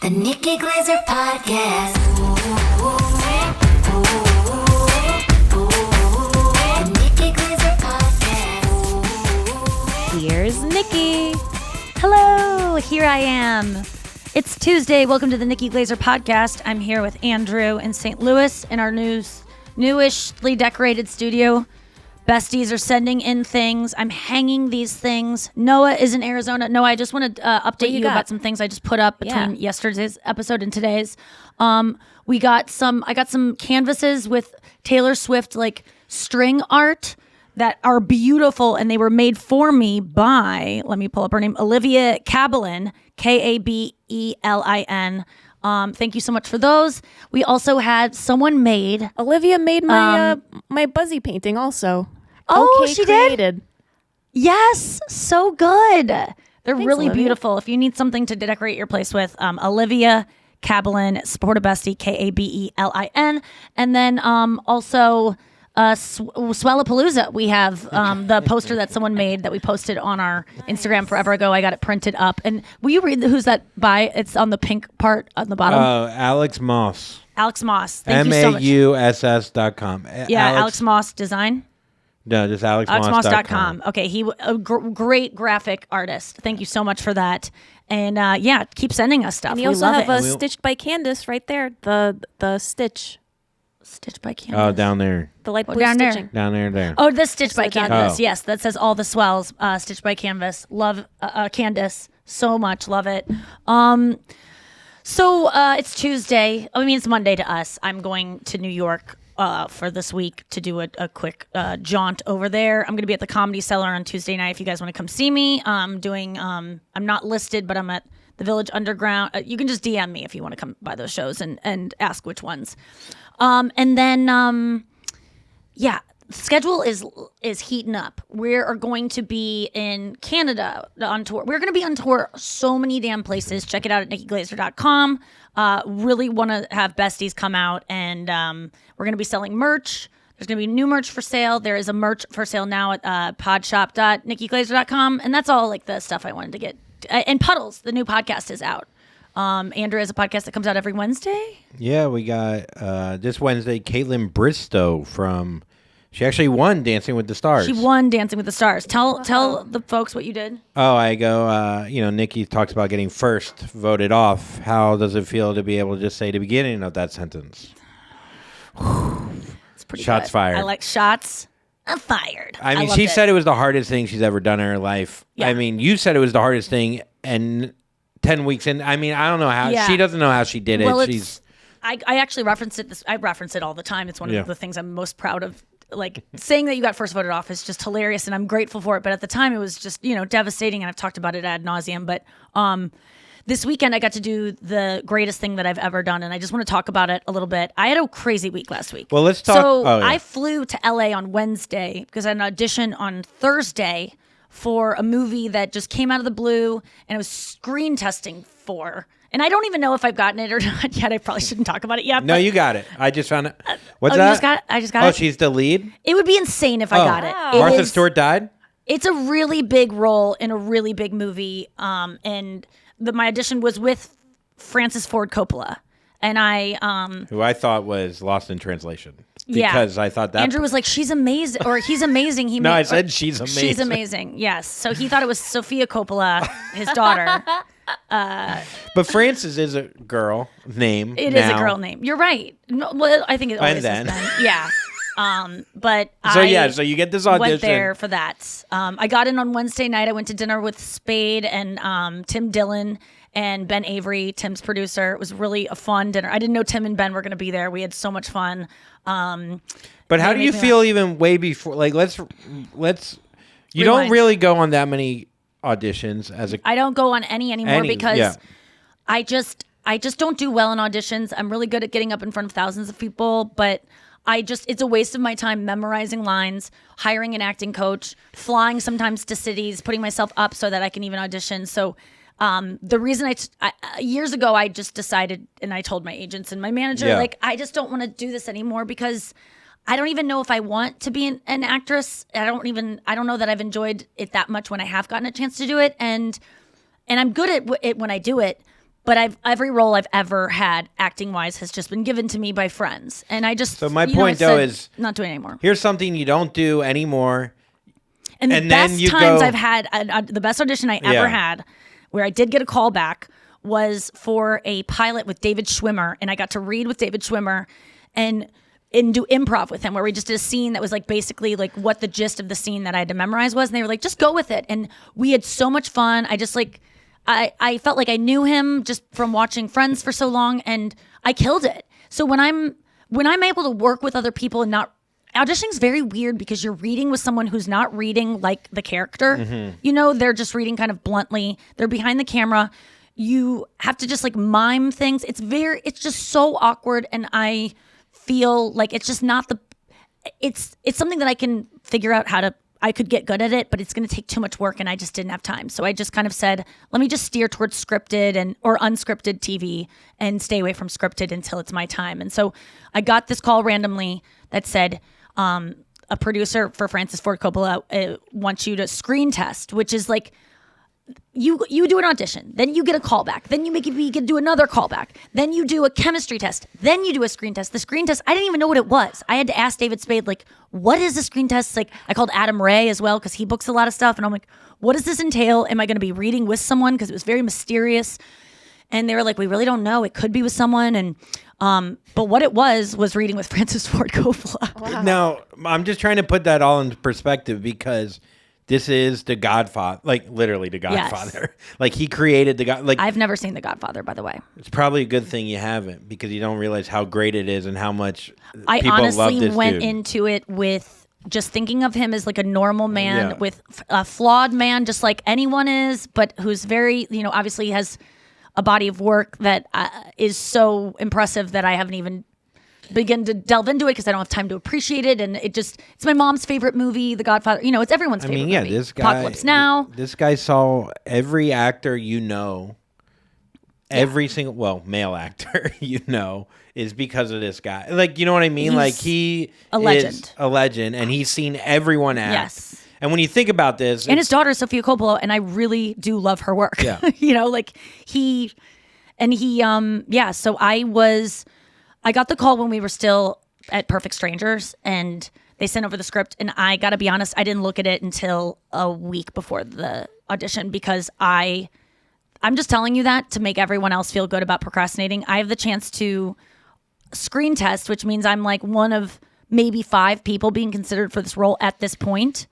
The Nikki Glaser Podcast. The Nikki Glaser Podcast. Here's Nikki. Hello, here I am. It's Tuesday. Welcome to the Nikki Glaser Podcast. I'm here with Andrew in St. Louis in our newishly decorated studio. Besties are sending in things. I'm hanging these things. Noah is in Arizona. Noah, I just want to update you about some things I just put up between yesterday's episode and today's. I got some canvases with Taylor Swift like string art that are beautiful, and they were made for me by, let me pull up her name, Olivia Cabellin, Kabelin. Thank you so much for those. We also had someone made. Olivia made my my Buzzy painting also. Oh, okay, she created. did? Yes, so good. They're really Olivia. beautiful. If you need something to decorate your place with, Olivia Cabellin, support a bestie, Kabelin. And then also Swellapalooza. We have the poster that someone made that we posted on our Instagram forever ago. I got it printed up. And will you read who's that by? It's on the pink part on the bottom. Alex Moss. Alex Moss. Thank you so much. MAUSS.com. Yeah, Alex Moss Design. No, just AlexMoss.com. Okay, he a great graphic artist. Thank you so much for that. And keep sending us stuff. And we you also love have it. a Stitched by Candace right there. The stitch. Stitched by Canvas. Oh, down there. The light blue down there. stitching. Down there. Oh, the Stitched by Canvas. Oh. Yes, that says all the swells. Stitched by Canvas. Love Candace so much. Love it. So it's Tuesday. I mean, it's Monday to us. I'm going to New York for this week to do a quick jaunt over there. I'm going to be at the Comedy Cellar on Tuesday night if you guys want to come see me. I'm not listed, but I'm at the Village Underground. You can just DM me if you want to come by those shows and ask which ones. And then, schedule is heating up. We are going to be in Canada on tour. We're going to be on tour so many damn places. Check it out at nikkiglaser.com. Really want to have besties come out, and we're going to be selling merch. There's going to be new merch for sale. There is a merch for sale now at podshop.nikkiglaser.com, and that's all like the stuff I wanted to get. And Puddles, the new podcast, is out. Andrew has a podcast that comes out every Wednesday. Yeah, we got this Wednesday, Caitlin Bristow she actually won Dancing with the Stars. She won Dancing with the Stars. Tell the folks what you did. Oh, I go, Nikki talks about getting first voted off. How does it feel to be able to just say the beginning of that sentence? It's pretty Shots good. fired. I like shots. I'm fired. I mean, she said it was the hardest thing she's ever done in her life. Yeah. I mean, you said it was the hardest thing, and 10 weeks in, I mean, I don't know how. Yeah. She doesn't know how she did it. Well, She's I actually reference it. I reference it all the time. It's one of the things I'm most proud of. Like saying that you got first voted off is just hilarious, and I'm grateful for it. But at the time, it was just devastating, and I've talked about it ad nauseum. But this weekend, I got to do the greatest thing that I've ever done, and I just want to talk about it a little bit. I had a crazy week last week. Well, let's talk. So oh, yeah. I flew to LA on Wednesday because I had an audition on Thursday for a movie that just came out of the blue, and I was screen testing for. And I don't even know if I've gotten it or not yet. I probably shouldn't talk about it yet. No, you got it. I just found it. What's you that? I just got it. Oh, she's the lead? It would be insane if I got it. Martha Stewart died? It's a really big role in a really big movie. And my audition was with Francis Ford Coppola. And Who I thought was lost in translation. Yeah. Because I thought that. Andrew was like, she's amazing. Or he's amazing. No, I said she's amazing. She's amazing. Yes. So he thought it was Sofia Coppola, his daughter. But Frances is a girl name. It is a girl name. You're right. No, well, I think it always then. has been. Yeah. But So you get this audition. Went there for that. I got in on Wednesday night. I went to dinner with Spade and Tim Dillon and Ben Avery, Tim's producer. It was really a fun dinner. I didn't know Tim and Ben were going to be there. We had so much fun. But how do you feel even way before? Like, let's. You don't Rewind. really go on that many auditions as a. I don't go on any anymore because yeah. I just don't do well in auditions. I'm really good at getting up in front of thousands of people, but it's a waste of my time memorizing lines, hiring an acting coach, flying sometimes to cities, putting myself up so that I can even audition. So the reason years ago, I just decided, and I told my agents and my manager, like, I just don't want to do this anymore because I don't even know if I want to be an actress. I don't know that I've enjoyed it that much when I have gotten a chance to do it. And I'm good at it when I do it, But every role I've ever had acting wise has just been given to me by friends, and I just. So my point though is not doing it anymore. Here's something you don't do anymore. And the And then best you times go- I've had, the best audition I ever Yeah. had, where I did get a call back, was for a pilot with David Schwimmer, and I got to read with David Schwimmer and do improv with him, where we just did a scene that was like basically like what the gist of the scene that I had to memorize was, and they were like, just go with it, and we had so much fun. I just like, I felt like I knew him just from watching Friends for so long, and I killed it. So when I'm able to work with other people and not. Auditioning's very weird because you're reading with someone who's not reading like the character. They're just reading kind of bluntly. They're behind the camera. You have to just like mime things. It's just so awkward, and I feel like it's just not it's something that I can figure out I could get good at it, but it's going to take too much work, and I just didn't have time. So I just kind of said, let me just steer towards scripted or unscripted TV and stay away from scripted until it's my time. And so I got this call randomly that said, a producer for Francis Ford Coppola wants you to screen test, which is like you do an audition, then you get a callback, then you can do another callback, then you do a chemistry test, then you do a screen test. The screen test, I didn't even know what it was. I had to ask David Spade, like, what is a screen test? Like, I called Adam Ray as well because he books a lot of stuff, and I'm like, what does this entail? Am I going to be reading with someone? Because it was very mysterious. And they were like, we really don't know. It could be with someone. And but what it was reading with Francis Ford Coppola. Wow. Now, I'm just trying to put that all into perspective because this is the Godfather, like literally the Godfather. Like he created the God. Like I've never seen The Godfather, by the way. it's probably a good thing you haven't because you don't realize how great it is and how much I people love honestly this went dude. into it with just thinking of him as like a normal man Yeah. with a flawed man, just like anyone is, but who's very, obviously has a body of work that is so impressive that I haven't even begin to delve into it because I don't have time to appreciate it. And it's my mom's favorite movie, The Godfather. It's everyone's favorite movie. This guy, Apocalypse Now. This guy saw every actor every single male actor is because of this guy. Like, you know what I mean? He's like he a legend. is a legend, and he's seen everyone act. Yes. And when you think about this, And his daughter, Sofia Coppola, and I really do love her work. Yeah. So I got the call when we were still at Perfect Strangers, and they sent over the script, and I got to be honest, I didn't look at it until a week before the audition because I'm just telling you that to make everyone else feel good about procrastinating. I have the chance to screen test, which means I'm like one of maybe 5 people being considered for this role at this point.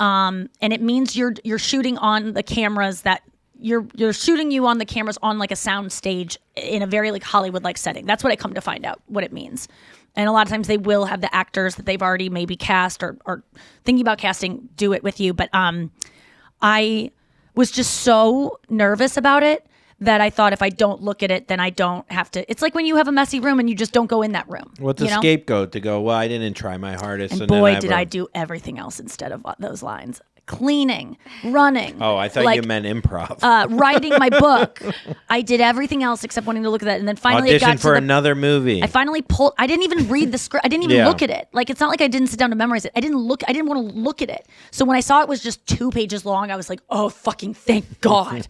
And it means you're shooting on the cameras that you're shooting you on the cameras on like a sound stage in a very like Hollywood like setting. That's what I come to find out what it means. And a lot of times they will have the actors that they've already maybe cast or thinking about casting do it with you. But I was just so nervous about it that I thought if I don't look at it, then I don't have to. It's like when you have a messy room and you just don't go in that room. what's a scapegoat to go? Well, I didn't try my hardest, And then boy, did I do everything else instead of those lines. Cleaning, running. Oh, I thought like, you meant improv. writing my book. I did everything else except wanting to look at that. And then finally it got Audition to for the, another movie. I finally pulled. I didn't even read the script. I didn't even Yeah. look at it. Like it's not like I didn't sit down to memorize it. I didn't want to look at it. So when I saw it was just 2 pages long, I was like, oh fucking thank God.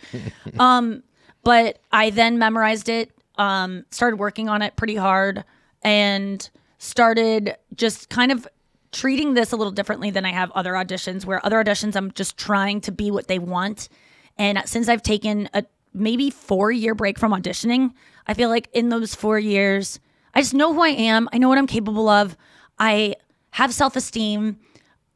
But I then memorized it. Started working on it pretty hard, and started just kind of treating this a little differently than I have other auditions, where other auditions I'm just trying to be what they want. And since I've taken a maybe 4-year break from auditioning, I feel like in those 4 years, I just know who I am. I know what I'm capable of. I have self-esteem.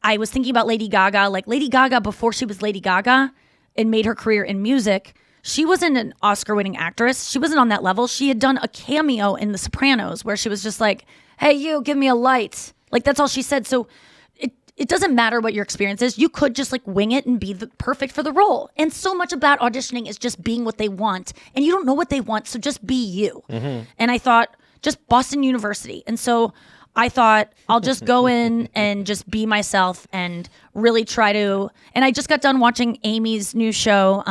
I was thinking about Lady Gaga. Like Lady Gaga, before she was Lady Gaga and made her career in music, she wasn't an Oscar-winning actress. She wasn't on that level. She had done a cameo in The Sopranos where she was just like, hey, you, give me a light. Like, that's all she said. So it doesn't matter what your experience is. You could just like wing it and be perfect for the role. And so much about auditioning is just being what they want. And you don't know what they want, so just be you. Mm-hmm. And I thought, just Boston University. And so I thought, I'll just go in and just be myself and really try to. And I just got done watching Amy's new show,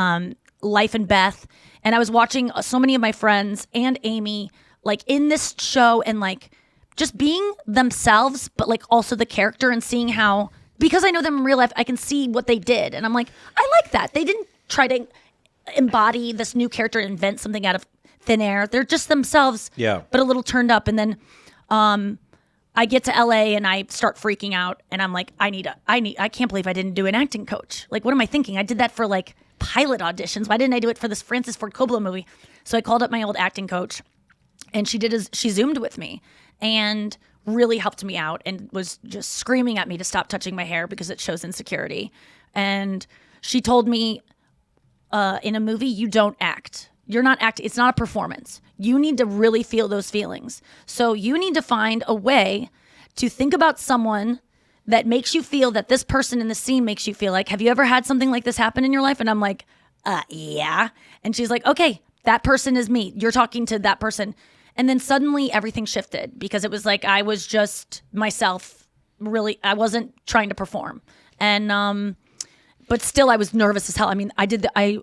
Life and Beth. And I was watching so many of my friends and Amy like in this show and like just being themselves, but like also the character and seeing how, because I know them in real life, I can see what they did. And I'm like, I like that. They didn't try to embody this new character, invent something out of thin air. They're just themselves, but a little turned up. And then I get to LA and I start freaking out, and I'm like, I can't believe I didn't do an acting coach. Like, what am I thinking? I did that for like pilot auditions. Why didn't I do it for this Francis Ford Coppola movie? So I called up my old acting coach, and she Zoomed with me and really helped me out and was just screaming at me to stop touching my hair because it shows insecurity. And she told me, in a movie, you don't act. You're not acting. It's not a performance. You need to really feel those feelings. So you need to find a way to think about someone that makes you feel that this person in the scene makes you feel like, have you ever had something like this happen in your life? And I'm like, yeah. And she's like, okay, that person is me. You're talking to that person. And then suddenly everything shifted because it was like I was just myself. Really, I wasn't trying to perform. And but still I was nervous as hell. I mean, I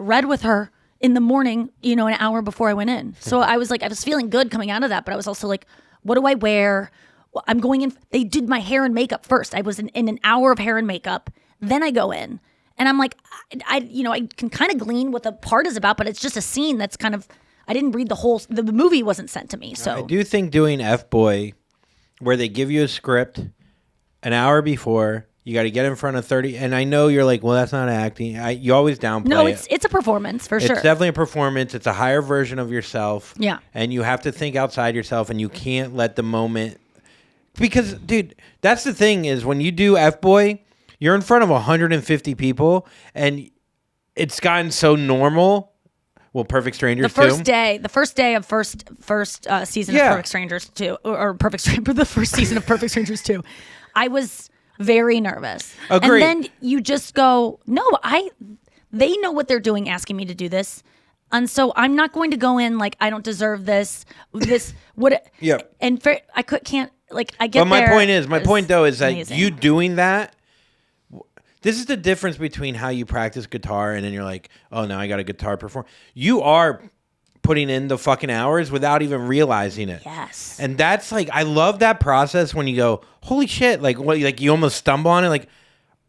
read with her in the morning, an hour before I went in. So I was feeling good coming out of that, but I was also like, what do I wear? Well, I'm going in. They did my hair and makeup first. I was in an hour of hair and makeup. Then I go in and I'm like, I can kind of glean what the part is about, but it's just a scene that's kind of, I didn't read the movie wasn't sent to me. So I do think doing F-Boy, where they give you a script an hour before, you got to get in front of 30. And I know you're like, well, that's not acting. You always downplay No, it. it's a performance for sure. It's definitely a performance. It's a higher version of yourself. Yeah. And you have to think outside yourself, and you can't let the moment. Because, dude, that's the thing is when you do F-Boy, you're in front of 150 people, and it's gotten so normal. Well, Perfect Strangers the first day of first season of Perfect Strangers 2, the first season of Perfect Strangers 2, I was very nervous. Agreed. And then you just go, no, they know what they're doing asking me to do this. And so I'm not going to go in like I don't deserve this. Yeah. And I can't like I get But my there. point though is that amazing. you doing that. This is the difference between how you practice guitar and then you're like, oh, now I got a guitar perform. You are putting in the fucking hours without even realizing it. Yes. And that's like, I love that process when you go, holy shit, like you almost stumble on it, like,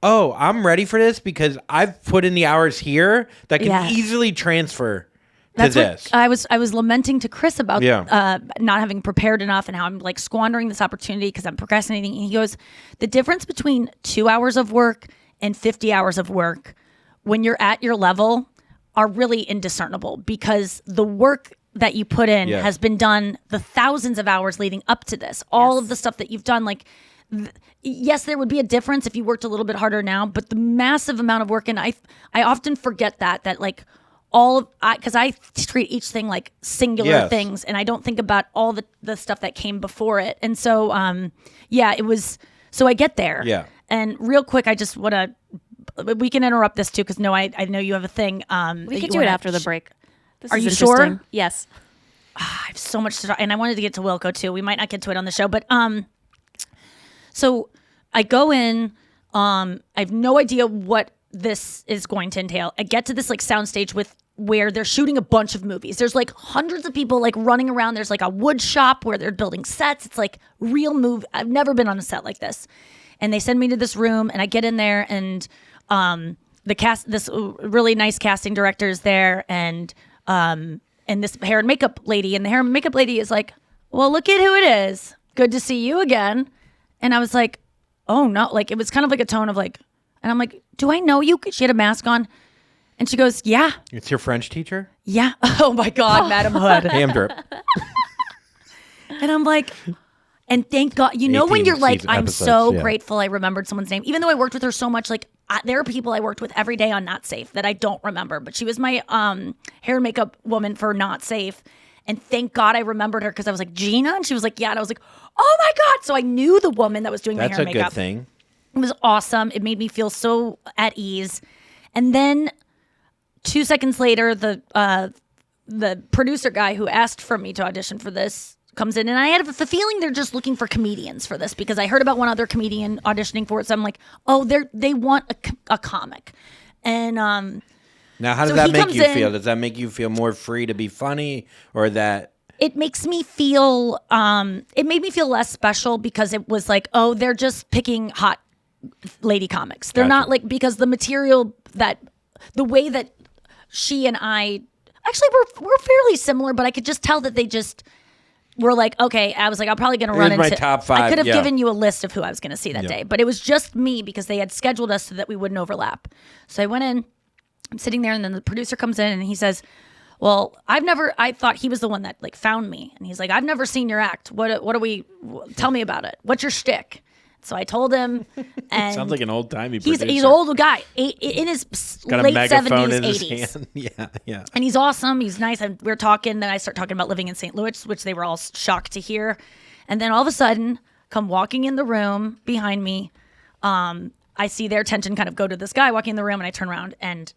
oh, I'm ready for this because I've put in the hours here that can easily transfer to this. What I was lamenting to Chris about not having prepared enough and how I'm like squandering this opportunity because I'm procrastinating. And he goes, the difference between 2 hours of work and 50 hours of work when you're at your level are really indiscernible because the work that you put in has been done the thousands of hours leading up to this. All of the stuff that you've done, like, yes, there would be a difference if you worked a little bit harder now, but the massive amount of work, and I often forget that like because I treat each thing like singular things, and I don't think about all the stuff that came before it. And so, it was, so I get there. Yeah. And real quick, I just want to, we can interrupt this too, because I know you have a thing. We could do it after the break. Are you sure? Yes. I have so much to talk, and I wanted to get to Wilco too. We might not get to it on the show, but so I go in. I have no idea what this is going to entail. I get to this like soundstage where they're shooting a bunch of movies. There's like hundreds of people like running around. There's like a wood shop where they're building sets. It's like real movie. I've never been on a set like this. And they send me to this room, and I get in there, and this really nice casting director is there, and this hair and makeup lady, and the hair and makeup lady is like, well, look at who it is. Good to see you again. And I was like, oh no, like it was kind of like a tone of like, and I'm like, do I know you? She had a mask on. And she goes, yeah. It's your French teacher? Yeah. Oh my God, Madam Hood. Ham drip. And I'm like, and thank God, when you're like, I'm so grateful I remembered someone's name, even though I worked with her so much, like there are people I worked with every day on Not Safe that I don't remember, but she was my hair and makeup woman for Not Safe. And thank God I remembered her because I was like, Gina? And she was like, yeah. And I was like, oh my God. So I knew the woman that was doing my hair and makeup. That's a good thing. It was awesome. It made me feel so at ease. And then 2 seconds later, the producer guy who asked for me to audition for this comes in, and I had the feeling they're just looking for comedians for this because I heard about one other comedian auditioning for it. So I'm like, oh, they want a comic. And now, how does that make you feel? Does that make you feel more free to be funny, or that? It makes me feel. It made me feel less special because it was like, oh, they're just picking hot lady comics. They're not like, because the material the way that she and I actually we're fairly similar, but I could just tell that they just were like, okay. I was like, I'm probably going to run into my top 5. I could have yeah. given you a list of who I was going to see that day, but it was just me because they had scheduled us so that we wouldn't overlap. So I went in, I'm sitting there, and then the producer comes in and he says, well, I thought he was the one that like found me. And he's like, I've never seen your act. Tell me about it. What's your shtick? So I told him, and Sounds like an old-timey producer. he's an old guy in his Got late a megaphone 70s, in his 80s. hand. Yeah. And he's awesome. He's nice. And we're talking. Then I start talking about living in St. Louis, which they were all shocked to hear. And then all of a sudden, come walking in the room behind me. I see their attention kind of go to this guy walking in the room, and I turn around, and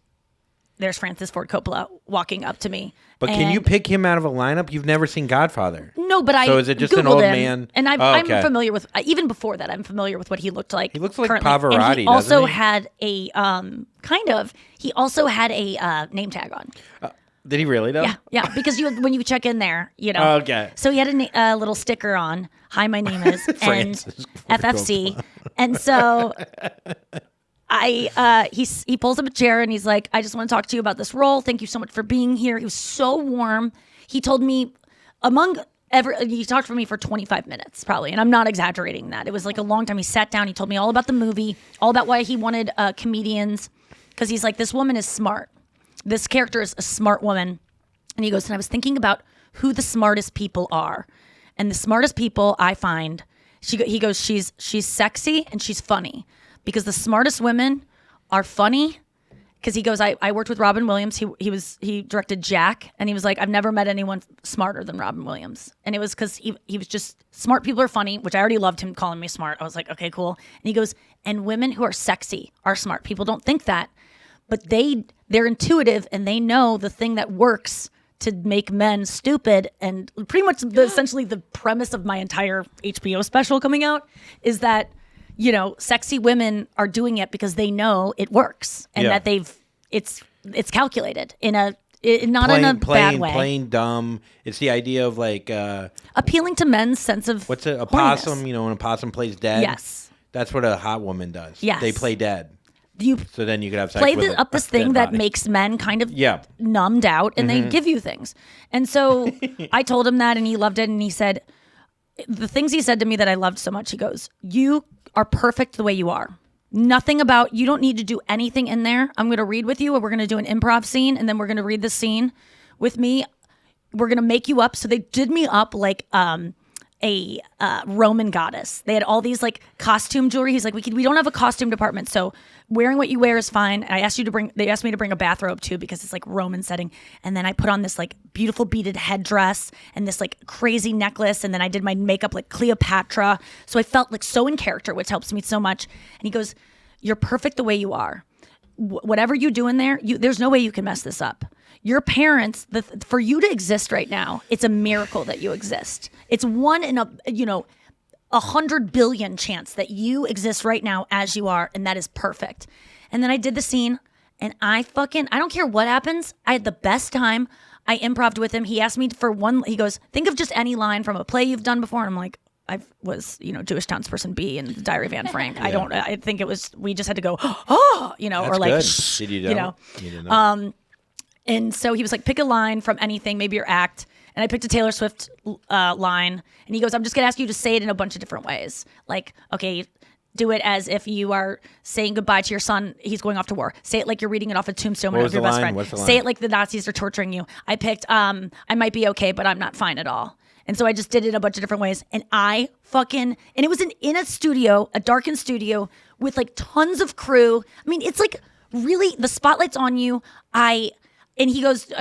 there's Francis Ford Coppola walking up to me. But can you pick him out of a lineup? You've never seen Godfather. No, but I So is it just Googled an old him, man? and Oh, I'm okay. familiar with even before that. I'm familiar with what he looked like. He looks like currently. Pavarotti, And he also doesn't he? had a kind of. He also had a name tag on. Did he really, though? Yeah, because when you check in there, Okay. So he had a little sticker on. Hi, my name is and Francis Ford FFC, and so he pulls up a chair and he's like, I just want to talk to you about this role. Thank you so much for being here. He was so warm. He told me he talked for me for 25 minutes probably, and I'm not exaggerating that. It was like a long time. He sat down. He told me all about the movie, all about why he wanted comedians, because he's like, this woman is smart. This character is a smart woman. And he goes, and I was thinking about who the smartest people are. And the smartest people I find, he goes, she's sexy and she's funny. Because the smartest women are funny. Because he goes, I worked with Robin Williams. He directed Jack, and he was like, I've never met anyone smarter than Robin Williams. And it was because he was just, smart people are funny, which I already loved him calling me smart. I was like, okay, cool. And he goes, and women who are sexy are smart. People don't think that, but they're intuitive, and they know the thing that works to make men stupid. And pretty much essentially the premise of my entire HBO special coming out is that, sexy women are doing it because they know it works, and that it's calculated not in a bad way. Plain dumb. It's the idea of like Appealing to men's sense of what's a horniness. possum? When a possum plays dead. Yes. That's what a hot woman does. Yes. They play dead. You So then you could have sex play with up this a thing dead that body. makes men kind of Yeah. numbed out, and they give you things. And so I told him that, and he loved it. And he said, the things he said to me that I loved so much, he goes, you are perfect the way you are. Nothing about, you don't need to do anything in there. I'm going to read with you, or we're going to do an improv scene, and then we're going to read the scene with me. We're going to make you up. So they did me up like a Roman goddess. They had all these like costume jewelry. He's like, we don't have a costume department, so wearing what you wear is fine. They asked me to bring a bathrobe too, because it's like Roman setting. And then I put on this like beautiful beaded headdress and this like crazy necklace. And then I did my makeup like Cleopatra. So I felt like so in character, which helps me so much. And he goes, you're perfect the way you are. Whatever you do in there, there's no way you can mess this up. Your parents, for you to exist right now, it's a miracle that you exist. It's one in a 100 billion chance that you exist right now as you are, and that is perfect. And then I did the scene, and I don't care what happens. I had the best time. I improv'd with him. He asked me for one. He goes, think of just any line from a play you've done before. And I'm like, I was, Jewish townsperson B in the Diary of Anne Frank. I think it was, we just had to go, That's or like, good. shh, Did you know. You didn't know. And so he was like, pick a line from anything, maybe your act. And I picked a Taylor Swift line. And he goes, I'm just going to ask you to say it in a bunch of different ways. Like, okay, do it as if you are saying goodbye to your son. He's going off to war. Say it like you're reading it off a tombstone What of was your the best line? friend. What's the line? Say it like the Nazis are torturing you. I picked, I might be okay, but I'm not fine at all. And so I just did it a bunch of different ways. And and it was in a studio, a darkened studio with like tons of crew. I mean, it's like really, the spotlight's on you. And he goes,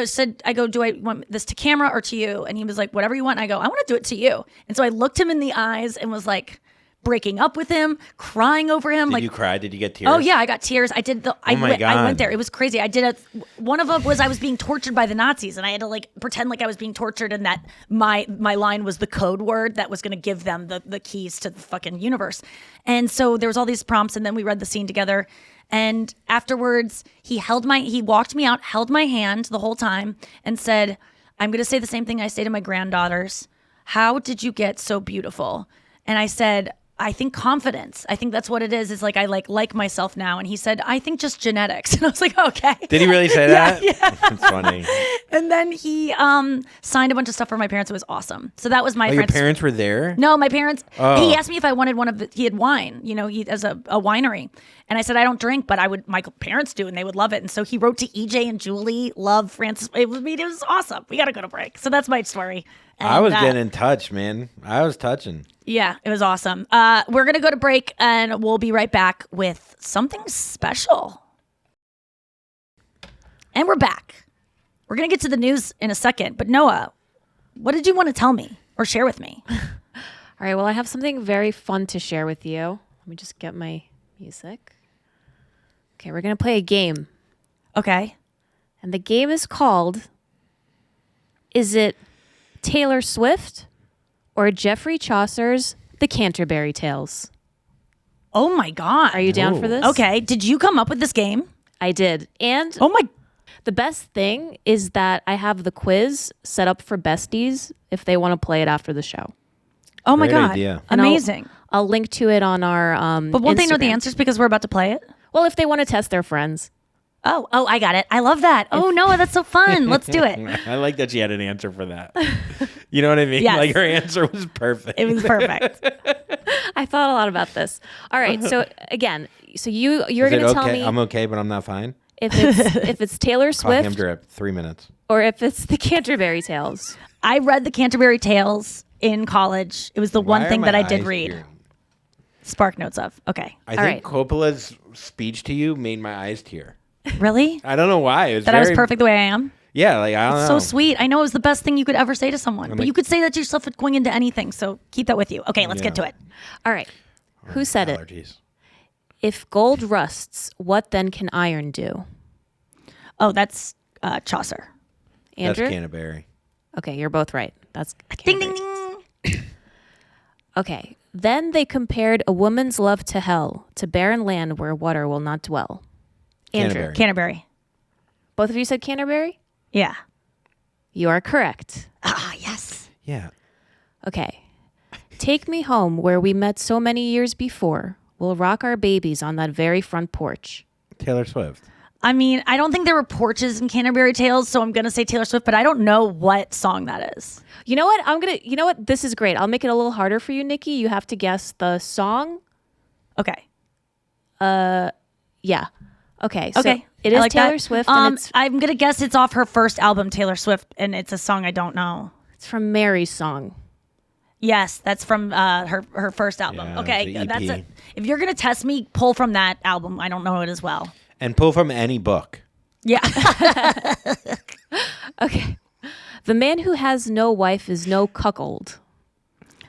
I go, do I want this to camera or to you? And he was like, whatever you want. And I go, I want to do it to you. And so I looked him in the eyes and was like, breaking up with him, crying over him. Did like, you cry? Did you get tears? oh yeah, I got tears. I did I my went God. there. It was crazy. One of them was I was being tortured by the Nazis, and I had to like pretend like I was being tortured, and that my line was the code word that was going to give them the keys to the fucking universe. And so there was all these prompts, and then we read the scene together. And afterwards, he walked me out, held my hand the whole time, and said, I'm going to say the same thing I say to my granddaughters. How did you get so beautiful? And I said, I think confidence. I think that's what it is. It's like I like myself now. And he said, I think just genetics. And I was like, okay. Did he really say that? Yeah. It's funny. And then he signed a bunch of stuff for my parents. It was awesome. So that was my Your Francis- parents were there? No, my parents. Oh. He asked me if I wanted one of the. He had wine. He has a winery, and I said I don't drink, but I would. My parents do, and they would love it. And so he wrote to EJ and Julie. Love Francis. It was awesome. We got to go to break. So that's my story. And I was getting in touch, man. I was touching. Yeah, it was awesome. We're gonna go to break, and we'll be right back with something special. And we're back. We're gonna get to the news in a second, but Noah, what did you want to tell me or share with me? All right, well, I have something very fun to share with you. Let me just get my music. Okay, we're going to play a game. Okay. And the game is called, is it Taylor Swift or Geoffrey Chaucer's The Canterbury Tales? Oh my God. Are you down for Ooh. this? Okay. Did you come up with this game? I did. And Oh my. the best thing is that I have the quiz set up for besties if they want to play it after the show. Oh my Great God. idea. And I'll- Amazing. I'll link to it on our But won't they know the Instagram. answers because we're about to play it? Well, if they want to test their friends. Oh, I got it. I love that. Oh, Noah, that's so fun. Let's do it. I like that she had an answer for that. You know what I mean? Yes. Like her answer was perfect. It was perfect. I thought a lot about this. All right, so again, so you're Is going it to tell okay? me I'm okay, but I'm not fine. if it's Taylor Clock him Swift drip. 3 minutes. or if it's the Canterbury Tales. I read the Canterbury Tales in college. It was the Why one are thing my that I did eyes read. tearing? Spark notes of. Okay. I All think right. Coppola's speech to you made my eyes tear. Really? I don't know why. It was That I was very- perfect the way I am? Yeah, like I don't know. So sweet. I know it was the best thing you could ever say to someone. But like- you could say that to yourself going into anything. So keep that with you. Okay, let's get to Yeah. it. All right. Who said it? Allergies. If gold rusts, what then can iron do? Oh, that's Chaucer. Andrew? That's Canterbury. Okay, you're both right. That's Ding, Canterbury. ding, ding. Okay. Then they compared a woman's love to hell, to barren land where water will not dwell. Andrew. Canterbury. Canterbury. Both of you said Canterbury? Yeah. You are correct. Ah, yes. Yeah. Okay. Take me home where we met so many years before. We'll rock our babies on that very front porch. Taylor Swift. I mean, I don't think there were porches in Canterbury Tales, so I'm going to say Taylor Swift, but I don't know what song that is. You know what? You know what? This is great. I'll make it a little harder for you, Nikki. You have to guess the song. Okay. Yeah. Okay. So Okay. it I is like Taylor that. Swift, and I'm going to guess it's off her first album, Taylor Swift, and it's a song I don't know. it's from Mary's song. Yes, that's from her first album. Yeah, okay, it's the that's EP. it. If you're gonna test me, pull from that album. I don't know it as well. And pull from any book. Yeah, Okay. The man who has no wife is no cuckold.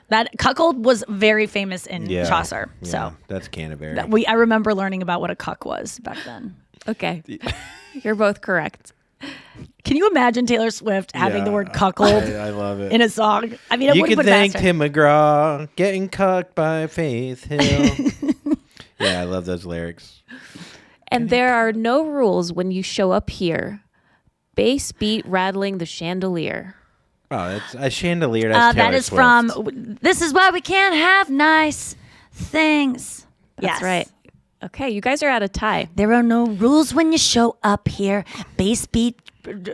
that cuckold was very famous in Yeah. Chaucer. Yeah, So that's Canterbury. I remember learning about what a cuck was back then. Okay. You're both correct. Can you imagine Taylor Swift having the Yeah, word cuckold I love it. in a song? I mean, it You wouldn't can put thank faster. Tim McGraw getting cucked by Faith Hill. Yeah, I love those lyrics. And there are no rules when you show up here. Bass beat rattling the chandelier. Oh, that's a chandelier. That's Taylor that is Swift. from This Is Why We Can't Have Nice Things. That's Yes. right. Okay, you guys are at a tie. There are no rules when you show up here. Bass beat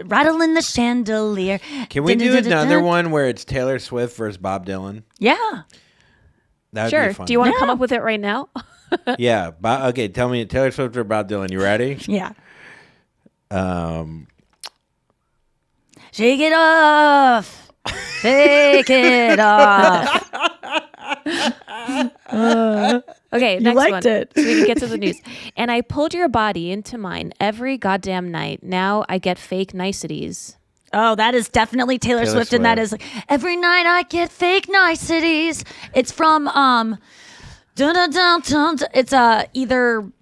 rattling the chandelier. Can we do Dun-dun-dun-dun-dun. another one where it's Taylor Swift versus Bob Dylan? Yeah. That would Sure. be fun. Do you want to Yeah. come up with it right now? Yeah. Okay, tell me Taylor Swift or Bob Dylan. You ready? Yeah. Um, Shake it off. Shake it off. Okay, next liked one. it. So we can get to the news. And I pulled your body into mine every goddamn night. Now I get fake niceties. Oh, that is definitely Taylor Taylor Swift, and that Swift. is like, every night I get fake niceties. It's from dun, dun, dun, dun, dun. It's either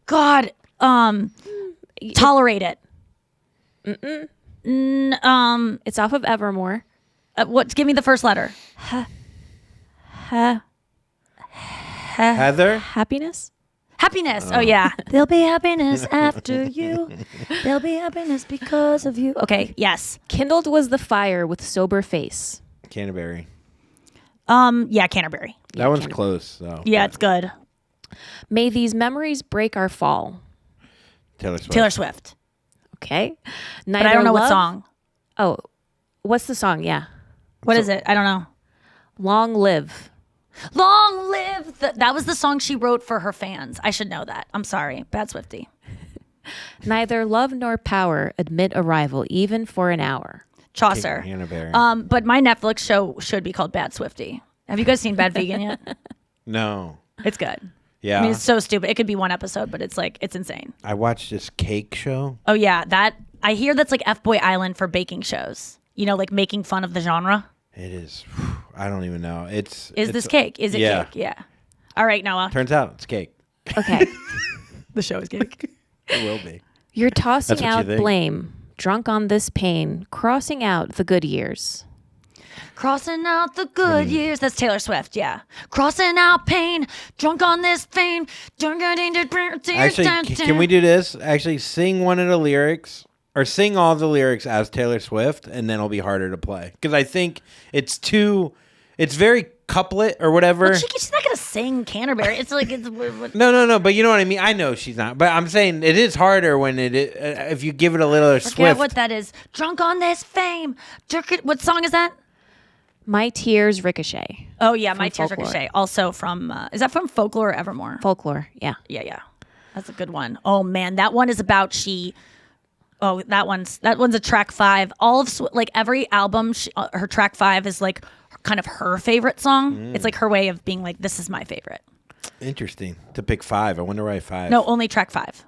God Tolerate It. It's off of Evermore. What? Give me the first letter. Heather? Happiness? Happiness. Oh yeah. There'll be happiness after you. There'll be happiness because of you. Okay. Yes. Kindled was the fire with sober face. Canterbury. Yeah, Canterbury. That one's close. So. Yeah, it's good. May these memories break our fall. Taylor Swift. Okay. But I don't know what song. Oh, what's the song? Yeah. What is it? I don't know. Long Live. Long live. That was the song she wrote for her fans. I should know that. I'm sorry. Bad Swiftie. Neither love nor power admit a rival, even for an hour. Chaucer. Canterbury. But my Netflix show should be called Bad Swiftie. Have you guys seen Bad Vegan yet? No. It's good. Yeah. I mean, it's so stupid. It could be one episode, but it's insane. I watched this cake show. Oh yeah, I hear that's like F-Boy Island for baking shows. You know, like making fun of the genre. It is. I don't even know. Is this cake? Is it cake? Yeah. All right, Noah. Turns out it's cake. Okay. The show is cake. It will be. You're tossing That's what you out think. blame, drunk on this pain, crossing out the good years. Crossing out the good years. That's Taylor Swift, yeah. Crossing out pain, drunk on this fame. Actually, can we do this? Actually, sing one of the lyrics or sing all the lyrics as Taylor Swift, and then it'll be harder to play. Because I think it's very couplet or whatever. Well, she's not going to sing Canterbury. It's like, it's. No. But you know what I mean? I know she's not. But I'm saying it is harder when if you give it a little Forget Swift. what that is. Drunk on this fame. What song is that? My Tears Ricochet. Oh, yeah, My Tears Folklore. Ricochet. Also from, is that from Folklore or Evermore? Folklore, yeah. Yeah. That's a good one. Oh, man, that one is about that one's a track 5. All of, like, every album, her track 5 is, like, kind of her favorite song. It's, like, her way of being like, this is my favorite. Interesting. To pick 5. I wonder why 5. No, only track 5.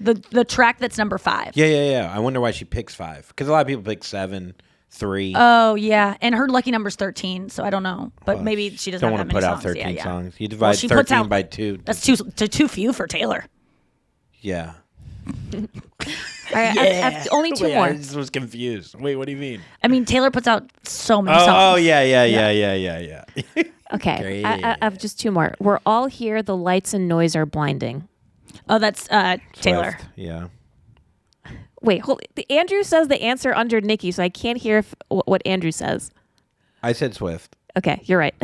The track that's number 5. Yeah. I wonder why she picks 5. Because a lot of people pick 7, 3. Oh, yeah. And her lucky number's 13, so I don't know. But maybe she doesn't Don't have want that to many put out songs. 13 Yeah. songs. You divide she puts 13 out- by 2. That's too few for Taylor. Yeah. All right, I have only two more. I just was confused. Wait, what do you mean? I mean, Taylor puts out so many songs. Oh, yeah. Okay, Great. I have just 2 more. We're all here. The lights and noise are blinding. Oh, that's Taylor. Swift, yeah. Wait, hold. Andrew says the answer under Nikki, so I can't hear what Andrew says. I said Swift. Okay, you're right.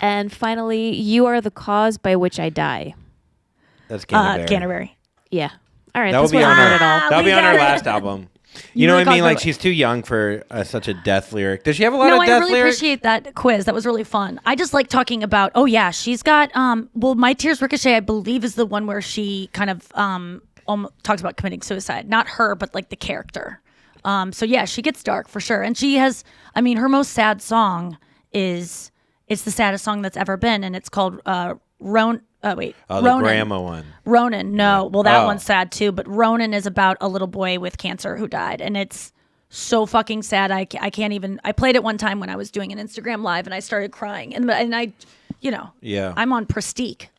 And finally, you are the cause by which I die. That's Canterbury. Canterbury. Yeah. All right. That will That's be what on I her. heard it all. That'll be on her got it. last album. You You know really what I mean? got Like the- she's too young for such a death lyric. Does she have a lot No, of I death really lyrics? appreciate that quiz. That was really fun. I just like talking about. Oh yeah, she's got. Well, My Tears Ricochet, I believe, is the one where she kind of talks about committing suicide. Not her, but like the character. So yeah, she gets dark for sure, and she has. I mean, her most sad song is. It's the saddest song that's ever been, and it's called Ronan. Oh, the Ronan. grandma one. Ronan, no. Well, that Oh. one's sad too, but Ronan is about a little boy with cancer who died, and it's so fucking sad. I can't even. I played it one time when I was doing an Instagram live, and I started crying, and I, Yeah. I'm on Prestique,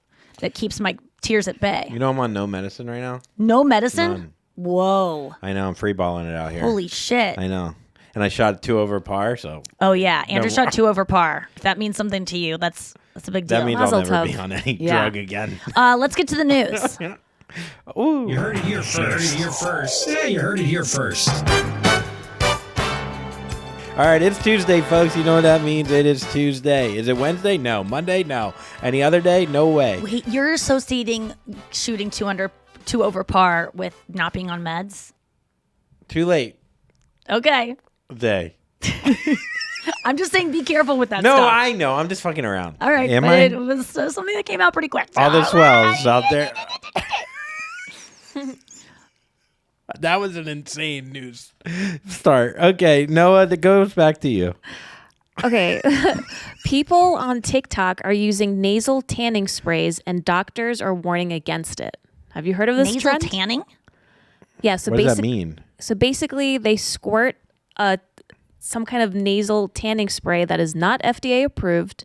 that keeps my tears at bay. You know I'm on no medicine right now? No medicine. None. Whoa! I know. I'm free balling it out here. Holy shit! I know. And I shot 2 over par, so Oh yeah, Andrew No. shot 2 over par. If that means something to you, that's a big deal. that means Mazel I'll never tov. be on any Yeah. drug again. Let's get to the news. Ooh. You heard it here first. Yeah, you heard it here first. All right, it's Tuesday, folks. You know what that means? It is Tuesday. Is it Wednesday? No. Monday? No. Any other day? No way. Wait, you're associating shooting 2 over par with not being on meds? Too late. Okay. Day. I'm just saying, be careful with that No, stuff. I know. I'm just fucking around. All right, Am but I? it was something that came out pretty quick. All the swells out there. That was an insane news start. Okay, Noah, that goes back to you. Okay. People on TikTok are using nasal tanning sprays, and doctors are warning against it. Have you heard of this Nasal trend? tanning? Yeah. So What does that basic- mean? So basically, they squirt some kind of nasal tanning spray that is not FDA approved,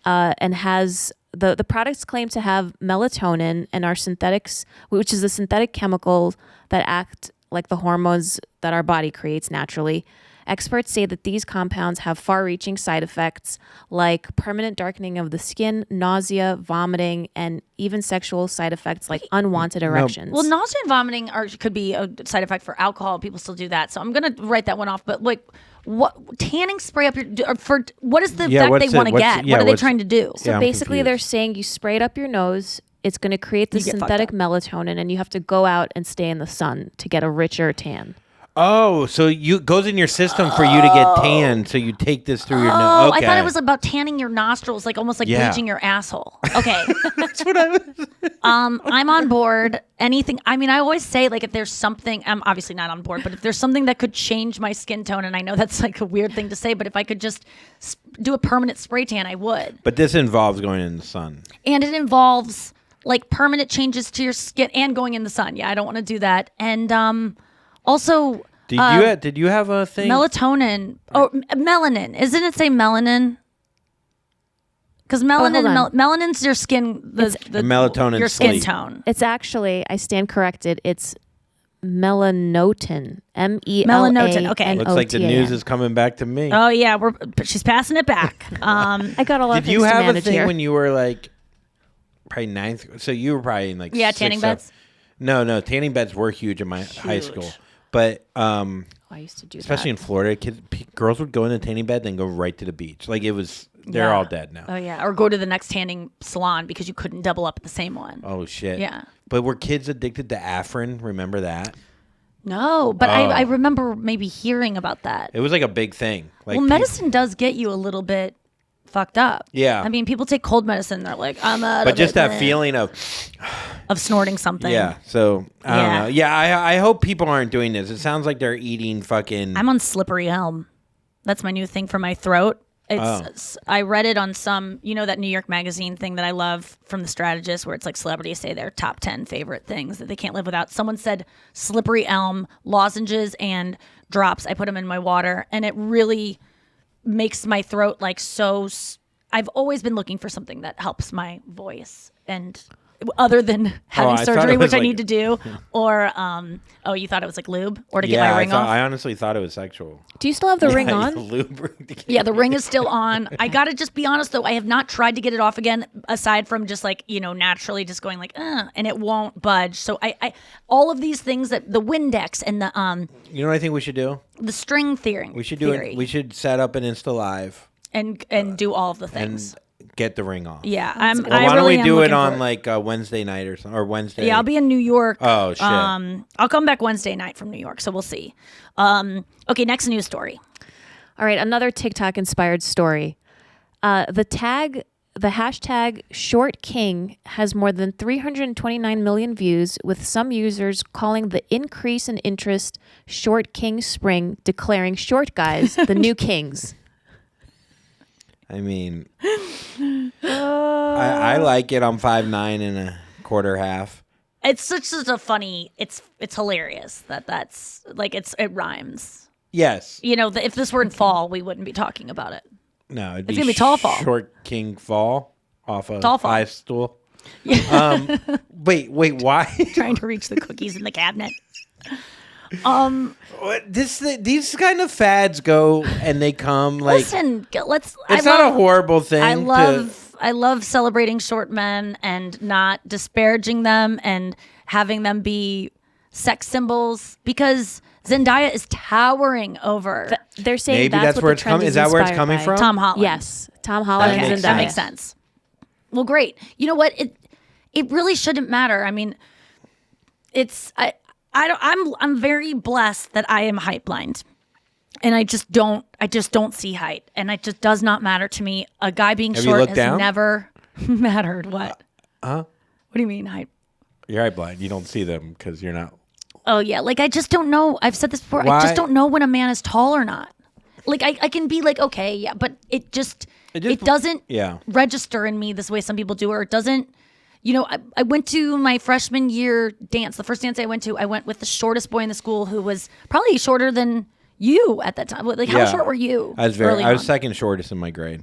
and has the products claim to have melatonin and are synthetics, which is a synthetic chemical that act like the hormones that our body creates naturally. Experts say that these compounds have far-reaching side effects like permanent darkening of the skin, nausea, vomiting, and even sexual side effects like unwanted erections. Well, nausea and vomiting could be a side effect for alcohol. People still do that. So I'm going to write that one off. But like, what tanning spray up your for what is the Yeah, effect what's they the- want to what's- get? yeah, What are they what's- trying to do? So Yeah, I'm basically, they're confused. saying you spray it up your nose. It's going to create the You get fucked synthetic up. melatonin, and you have to go out and stay in the sun to get a richer tan. Oh, so it goes in your system for you to get tan. So you take this through your Oh, nose. Okay. I thought it was about tanning your nostrils, like almost like Yeah. bleaching your asshole. Okay. That's what I was. I'm on board. Anything. I mean, I always say like if there's something, I'm obviously not on board, but if there's something that could change my skin tone, and I know that's like a weird thing to say, but if I could just do a permanent spray tan, I would. But this involves going in the sun. And it involves like permanent changes to your skin and going in the sun. Yeah, I don't want to do that. And also Did you have a thing? melatonin. Oh, melanin. Isn't it say melanin? Because melanin, hold on. melanin's your skin. The melatonin your skin sleep. tone. It's actually, I stand corrected. It's melanotin. Melanotin, okay. Looks like the news is coming back to me. Oh yeah, she's passing it back. I got a lot of Did things you to have a manage thing here. when you were like probably ninth? So you were probably in like Yeah, sixth, tanning seventh- beds? No, tanning beds were huge in my high school. But Oh, I used to do especially in that. Florida, girls would go in a tanning bed then go right to the beach. Like it was, they're Yeah. all dead now. Oh yeah, or go to the next tanning salon because you couldn't double up at the same one. Oh shit. Yeah. But were kids addicted to Afrin? Remember that? No, but Oh. I remember maybe hearing about that. It was like a big thing. Like Well, medicine does get you a little bit fucked up. Yeah. I mean, people take cold medicine. They're like, I'm out but of just it, that man. feeling of of snorting something. yeah. So I don't Yeah. know. Yeah, I hope people aren't doing this. It sounds like they're eating fucking. I'm on slippery elm. That's my new thing for my throat. It's I read it on some, that New York Magazine thing that I love from The Strategist, where it's like celebrities say their top 10 favorite things that they can't live without. Someone said slippery elm lozenges and drops. I put them in my water, and it really makes my throat like so. I've always been looking for something that helps my voice, and other than having I thought surgery, it was which I like- need to do, or you thought it was like lube, or to get my ring off. I honestly thought it was sexual. Do you still have the ring on? Yeah, the ring is still on. I gotta just be honest though, I have not tried to get it off again, aside from just like, naturally just going like, and it won't budge. So I all of these things, that the Windex and the You know what I think we should do? the string theory. We should do it. We should set up an Insta Live and do all of the things. and get the ring off. Yeah, Well, I why don't really we am do it looking on for like Wednesday night or something, or Wednesday? Yeah, I'll be in New York. Oh, shit. I'll come back Wednesday night from New York, so we'll see. Okay, next news story. All right, another TikTok inspired story. The hashtag Short King has more than 329 million views, with some users calling the increase in interest Short King Spring, declaring short guys the new kings. I mean, I like it. I'm 5'9" and a quarter half. It's such a funny. It's hilarious that's like it rhymes. Yes. If this were in fall, we wouldn't be talking about it. No, It's gonna be tall fall. Short King fall off a Tall fall. high stool. Wait, why? Trying to reach the cookies in the cabinet. These kind of fads go and they come like Listen, let's. it's not a horrible thing. I love celebrating short men and not disparaging them and having them be sex symbols, because Zendaya is towering over They're saying Maybe that's what where the it's trend coming. Is that where it's inspired coming by. from? Tom Holland. Yes, Tom Holland That and makes Zendaya. That makes sense. Well, great. You know what? It really shouldn't matter. I mean, I'm very blessed that I am height blind, and I just don't see height, and it just does not matter to me. A guy being Have you short looked has down? never mattered. What? Huh? What do you mean height? You're eye blind. You don't see them because you're not. Oh yeah, like I just don't know. I've said this before. I Why? just don't know when a man is tall or not. Like I can be like, okay, yeah, but it doesn't Yeah. register in me this way some people do, or it doesn't. I went to my freshman year dance. The first dance I went with the shortest boy in the school, who was probably shorter than you at that time. Like, how short were you? I was early I was on? second shortest in my grade.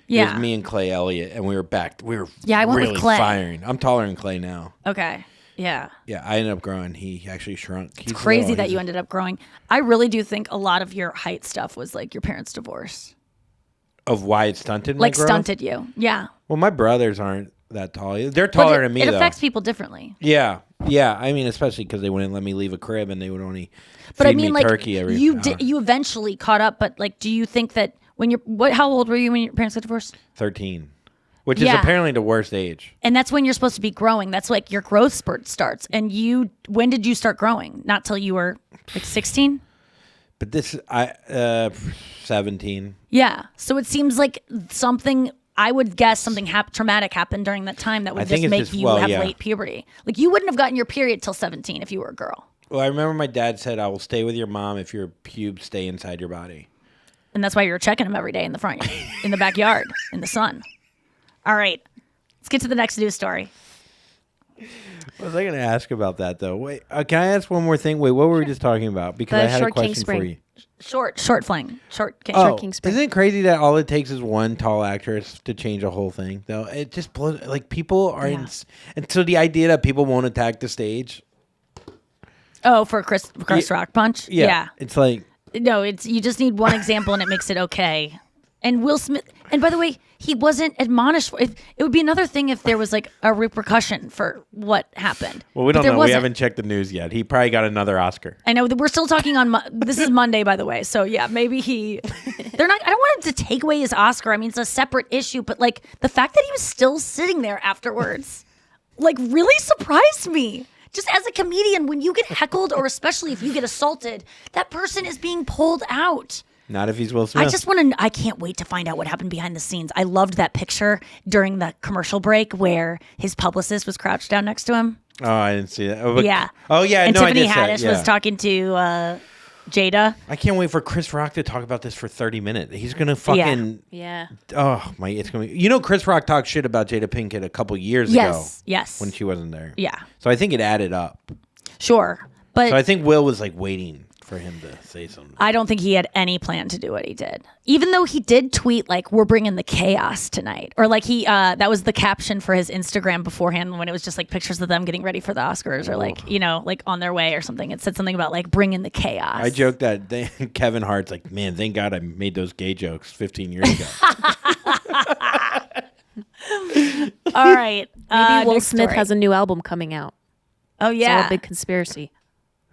It Yeah. was me and Clay Elliott, and we were Yeah, I went with really Clay. firing. I'm taller than Clay now. Okay. Yeah. Yeah, I ended up growing. He actually shrunk. He's Crazy little. that He's you ended up growing. I really do think a lot of your height stuff was like your parents' divorce. of why it stunted my Like growth? stunted you. Yeah. Well, my brothers aren't that tall. They're taller than me, It though. affects people differently. Yeah, Yeah, I mean, especially because they wouldn't let me leave a crib and they would only But feed I mean, me like turkey every you hour. you eventually caught up. But like, do you think that when how old were you when your parents got divorced? 13, which is Yeah. apparently the worst age. And that's when you're supposed to be growing. That's like your growth spurt starts. And when did you start growing? Not till you were like 16? But this, 17. Yeah. So it seems like I would guess something traumatic happened during that time that would think just it's make just- you well, have yeah. late puberty. Like you wouldn't have gotten your period till 17 if you were a girl. Well, I remember my dad said, "I will stay with your mom if your pubes stay inside your body." And that's why you were checking them every day in the backyard, in the sun. All right. Let's get to the next news story. What was I going to ask about that though? Wait, can I ask one more thing? Wait, what were we just talking about? Because The I had a short king question for spring. you. Short fling. Short king. Oh, king spring. isn't it crazy that all it takes is one tall actress to change a whole thing? Though it just blows. Like people are, and so the idea that people won't attack the stage. Oh, for Chris Rock Punch? Yeah. It's like No, you just need one example and it makes it okay. And Will Smith, and by the way, he wasn't admonished. It would be another thing if there was like a repercussion for what happened. well, we But don't there know. We wasn't. haven't checked the news yet. He probably got another Oscar. I know that we're still talking on. This is Monday, by the way. So yeah, maybe they're not. I don't want him to take away his Oscar. I mean, it's a separate issue. But like the fact that he was still sitting there afterwards, like really surprised me. Just as a comedian, when you get heckled, or especially if you get assaulted, that person is being pulled out. Not if he's Will Smith. I can't wait to find out what happened behind the scenes. I loved that picture during the commercial break where his publicist was crouched down next to him. Oh, I didn't see that. Oh, but- Yeah. Oh, yeah. And no, Tiffany I did Haddish say it, was talking to Jada. I can't wait for Chris Rock to talk about this for 30 minutes. He's gonna fucking. Yeah. Oh my! It's gonna be. Chris Rock talked shit about Jada Pinkett a couple years ago. Yes. When she wasn't there. Yeah. So I think it added up. Sure. But So I think Will was like waiting for him to say something. I don't think he had any plan to do what he did. Even though he did tweet like we're bringing the chaos tonight, or like he that was the caption for his Instagram beforehand when it was just like pictures of them getting ready for the Oscars or like like on their way or something. It said something about like bringing the chaos. I joked that Kevin Hart's like, man, thank God I made those gay jokes 15 years ago. All right. Maybe Will next Smith story. has a new album coming out. Oh It's all yeah. a big conspiracy.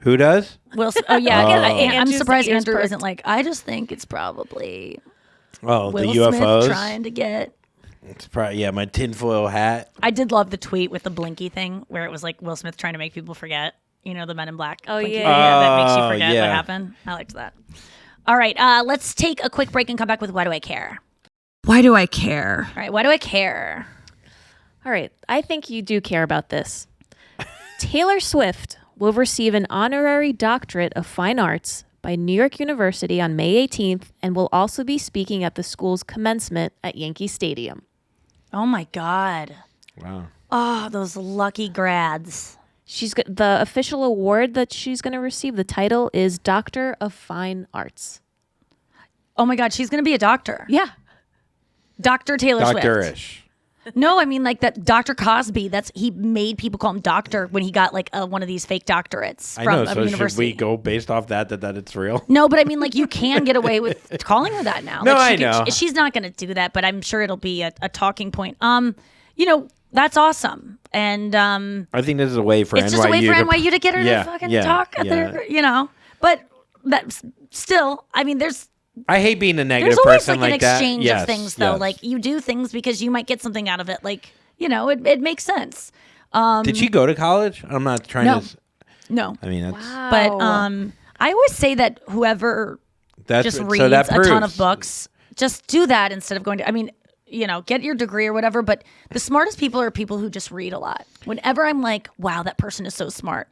Who does? Oh yeah. I'm Andrew's surprised ears Andrew perked. isn't like. I just think it's probably Oh, Will the UFOs. Smith trying to get. It's probably my tinfoil hat. I did love the tweet with the blinky thing where it was like Will Smith trying to make people forget. The Men in Black. Oh, blinky yeah. thing that makes you Oh, forget yeah. what happened. I liked that. All right, let's take a quick break and come back with Why Do I Care? Why do I care? All right, why do I care? All right. I think you do care about this. Taylor Swift will receive an honorary doctorate of fine arts by New York University on May 18th and will also be speaking at the school's commencement at Yankee Stadium. Oh my God. Wow. Oh, those lucky grads. She's got the official award that she's going to receive. The title is Doctor of Fine Arts. Oh my God, she's gonna be a doctor. Yeah. Dr. Taylor Swift. Doctor-ish. No, I mean like that Dr. Cosby. He made people call him doctor when he got like one of these fake doctorates I from know. a So university. should we go based off that it's real? No, but I mean, like, you can get away with calling her that now. No, like, I know. She's not going to do that, but I'm sure it'll be a talking point. That's awesome, and I think this is a way for it's NYU just a way for to, NYU to get her Yeah, to fucking yeah, talk. yeah. But that's still. I mean, there's I hate being a negative always person like an like that. exchange Yes, of things, though. yes. Like you do things because you might get something out of it. Like it makes sense. Did she go to college? I'm not trying No. to. No, I mean, that's but I always say that whoever just so reads that a ton of proves. books. Just do that instead of going to. I mean, get your degree or whatever. But the smartest people are people who just read a lot. Whenever I'm like, wow, that person is so smart,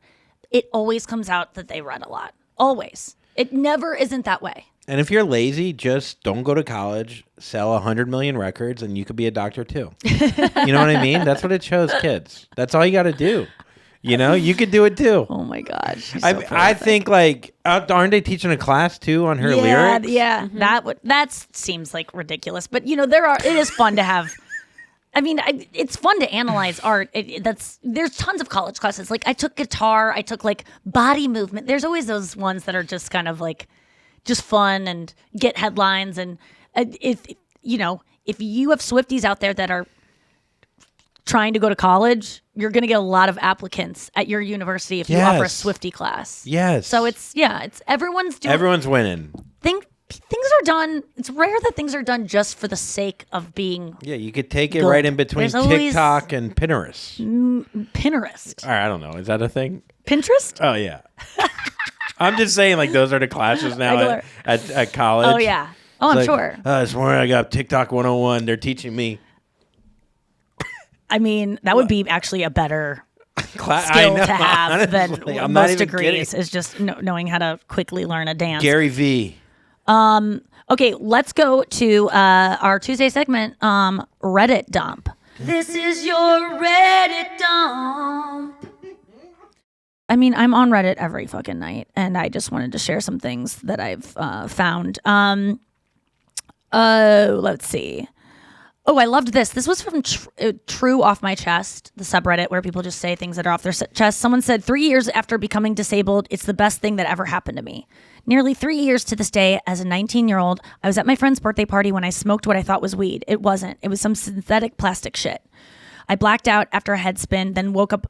it always comes out that they read a lot. Always. It never isn't that way. And if you're lazy, just don't go to college, sell 100 million records, and you could be a doctor too. You know what I mean? That's what it shows kids. That's all you got to do. You could do it too. Oh my gosh. she's so I think aren't they teaching a class too on her lyrics? Yeah, that seems like ridiculous. But it is fun to have. I mean, it's fun to analyze art. There's tons of college classes. Like I took guitar, I took like body movement. There's always those ones that are just kind of like just fun and get headlines. And if you have Swifties out there that are trying to go to college, you're going to get a lot of applicants at your university if you offer a Swiftie class. Yes. So it's everyone's winning. Things are done. It's rare that things are done just for the sake of being. Yeah, you could take it good. right in between There's always- TikTok and Pinterest. Pinterest. All right, I don't know. Is that a thing? Pinterest? Oh yeah. I'm just saying, like those are the classes now at college. Oh yeah. Oh, I'm sure. This morning I got TikTok 101. They're teaching me. I mean, that would be actually a better Class. skill to have than honestly, I'm not most even degrees. kidding. Is just knowing how to quickly learn a dance. Gary V. Okay, let's go to our Tuesday segment, Reddit dump. This is your Reddit dump. I mean, I'm on Reddit every fucking night, and I just wanted to share some things that I've found. Let's see. Oh, I loved this. This was from True Off My Chest, the subreddit where people just say things that are off their chest. Someone said, 3 years after becoming disabled, it's the best thing that ever happened to me. Nearly 3 years to this day, as a 19-year-old, I was at my friend's birthday party when I smoked what I thought was weed. It wasn't. It was some synthetic plastic shit. I blacked out after a head spin, then woke up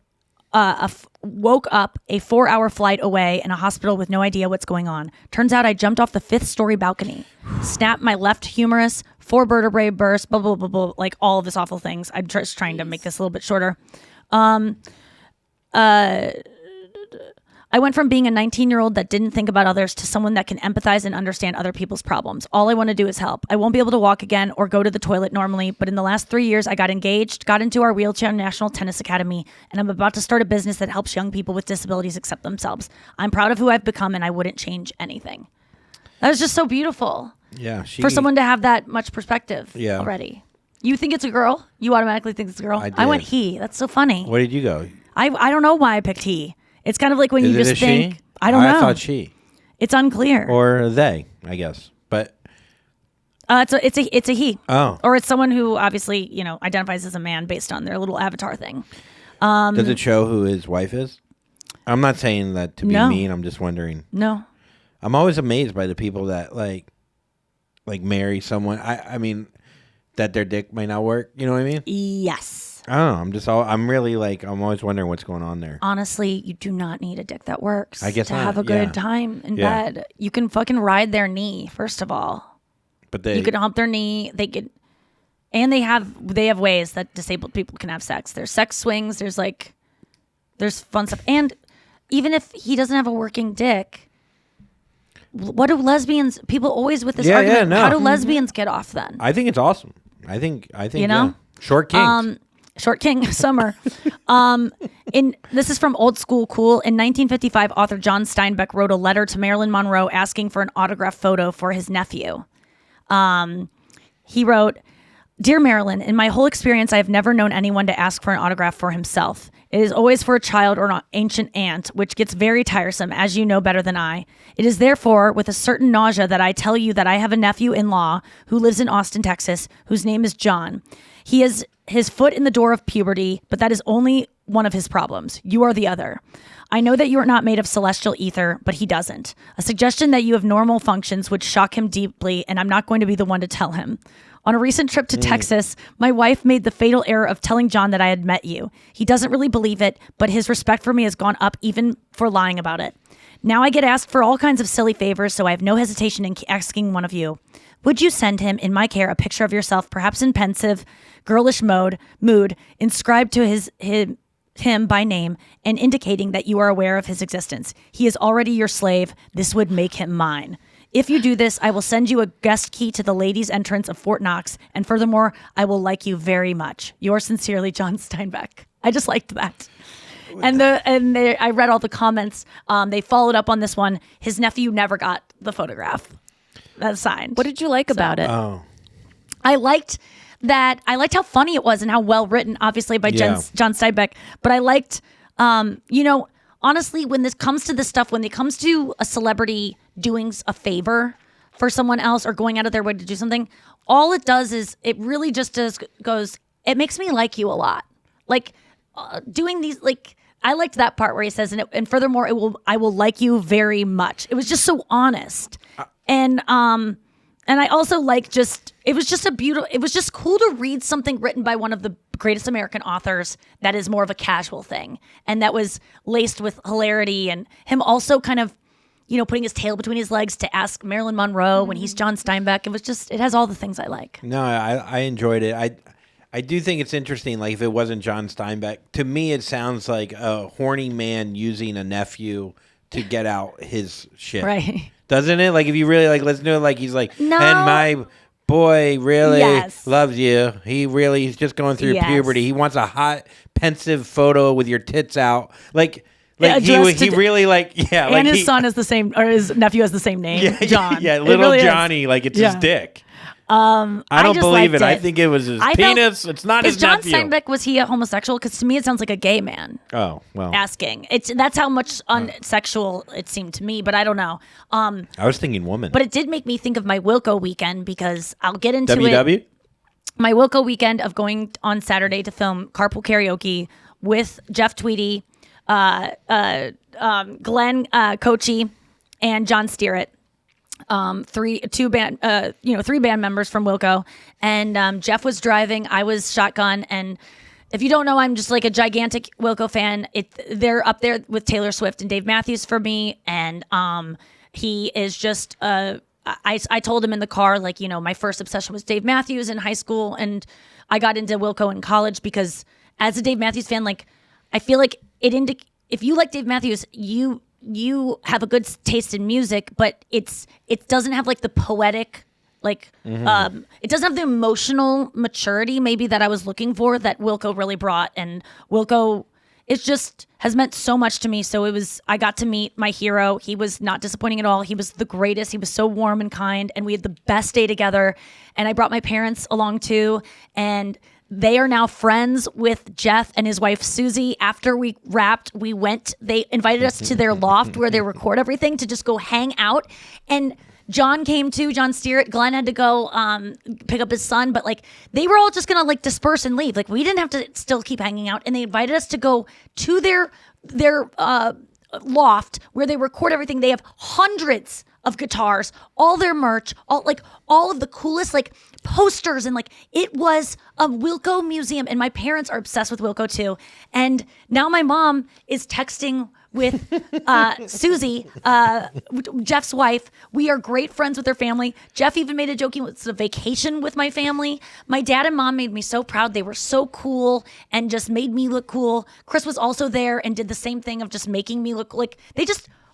a 4-hour flight away in a hospital with no idea what's going on. Turns out I jumped off the 5th-story balcony, snapped my left humerus, 4 vertebrae burst, blah, blah, blah, blah, like all of this awful things. I'm just trying to make this a little bit shorter. I went from being a 19-year-old that didn't think about others to someone that can empathize and understand other people's problems. All I want to do is help. I won't be able to walk again or go to the toilet normally, but in the last 3 years, I got engaged, got into our Wheelchair National Tennis Academy, and I'm about to start a business that helps young people with disabilities accept themselves. I'm proud of who I've become, and I wouldn't change anything. That was just so beautiful. Yeah. For someone to have that much perspective Yeah. already. You think it's a girl? You automatically think it's a girl? I I went did. he. That's so funny. Where did you go? I don't know why I picked he. It's kind of like when Is you it just a think, she? I don't know. I thought she. It's unclear. Or they, I guess. But It's a he. Oh. Or it's someone who obviously, identifies as a man based on their little avatar thing. does it show who his wife is? I'm not saying that to be No. mean. I'm just wondering. No. I'm always amazed by the people that like marry someone. I mean, that their dick might not work. You know what I mean? Yes. I don't know. I'm really I'm always wondering what's going on there. Honestly, you do not need a dick that works I guess to not, have a good yeah. time in Yeah. bed. You can fucking ride their knee, first of all. But they You can hump their knee. They could, and they have ways that disabled people can have sex. There's sex swings. There's fun stuff. And even if he doesn't have a working dick, what do lesbians? People always with this argument. no. How do lesbians get off then? I think it's awesome. I think You know? yeah. Short kings. Short King Summer. This is from Old School Cool. In 1955, author John Steinbeck wrote a letter to Marilyn Monroe asking for an autograph photo for his nephew. He wrote, "Dear Marilyn, in my whole experience, I have never known anyone to ask for an autograph for himself. It is always for a child or an ancient aunt, which gets very tiresome, as you know better than I. It is therefore with a certain nausea that I tell you that I have a nephew-in-law who lives in Austin, Texas, whose name is John. He is his foot in the door of puberty, but that is only one of his problems. You are the other. I know that you are not made of celestial ether, but he doesn't. A suggestion that you have normal functions would shock him deeply, and I'm not going to be the one to tell him. On a recent trip to Texas, my wife made the fatal error of telling John that I had met you. He doesn't really believe it, but his respect for me has gone up even for lying about it. Now I get asked for all kinds of silly favors, so I have no hesitation in asking one of you. Would you send him, in my care, a picture of yourself, perhaps in pensive, girlish mood, inscribed to him by name, and indicating that you are aware of his existence? He is already your slave. This would make him mine. If you do this, I will send you a guest key to the ladies' entrance of Fort Knox, and furthermore, I will like you very much. Yours sincerely, John Steinbeck." I just liked that. I read all the comments. They followed up on this one. His nephew never got the photograph. That's signed. What did you like about it? Oh. I liked that. I liked how funny it was and how well written, obviously by Yeah. John Steinbeck. But I liked, honestly, when this comes to this stuff, when it comes to a celebrity doing a favor for someone else or going out of their way to do something, all it does is it really just goes. It makes me like you a lot. Like doing these, like I liked that part where he says, and furthermore, I will like you very much. It was just so honest. And I also like it was just cool to read something written by one of the greatest American authors that is more of a casual thing, and that was laced with hilarity, and him also kind of, putting his tail between his legs to ask Marilyn Monroe when he's John Steinbeck. It has all the things I like. No, I enjoyed it. I do think it's interesting. Like if it wasn't John Steinbeck, to me it sounds like a horny man using a nephew to get out his shit. Right. Doesn't it? Like if you really listen to it, like he's like, No. and my boy really Yes. loves you. He's just going through Yes. puberty. He wants a hot, pensive photo with your tits out. Like Addressed he to- really like And his son has the same, or his nephew has the same name, John. Yeah, It little really is. Johnny, like it's Yeah. his dick. I I don't just believe it. liked I think it was his I felt- penis. It's not Is his John nephew. Steinbeck, was he a homosexual? Because to me it sounds like a gay man Oh well, asking. That's how much unsexual it seemed to me, but I don't know. I was thinking woman. But it did make me think of my Wilco weekend, because I'll get into it. WW. My Wilco weekend of going on Saturday to film Carpool Karaoke with Jeff Tweedy, Glenn Coachy, and John Steerett. Three band members from Wilco, and Jeff was driving, I was shotgun, and if you don't know, I'm just like a gigantic Wilco fan. They're up there with Taylor Swift and Dave Matthews for me, and he is just I told him in the car, like, my first obsession was Dave Matthews in high school, and I got into Wilco in college because as a Dave Matthews fan, like, I feel like if you like Dave Matthews, you have a good taste in music, but it doesn't have like the poetic, like it doesn't have the emotional maturity maybe that I was looking for that Wilco really brought. And Wilco has meant so much to me. So I got to meet my hero. He was not disappointing at all. He was the greatest. He was so warm and kind, and we had the best day together. And I brought my parents along too, and they are now friends with Jeff and his wife, Susie. After we wrapped, they invited us to their loft where they record everything to just go hang out. And John came too, John Steerett. Glenn had to go pick up his son, but like they were all just gonna like disperse and leave. Like we didn't have to still keep hanging out. And they invited us to go to their loft where they record everything. They have hundreds of guitars, all their merch, all of the coolest like posters, and like it was a Wilco museum. And my parents are obsessed with Wilco too. And now my mom is texting with Susie, Jeff's wife. We are great friends with her family. Jeff even made a joke. He was a vacation with my family. My dad and mom made me so proud. They were so cool and just made me look cool. Chris was also there and did the same thing of just making me look like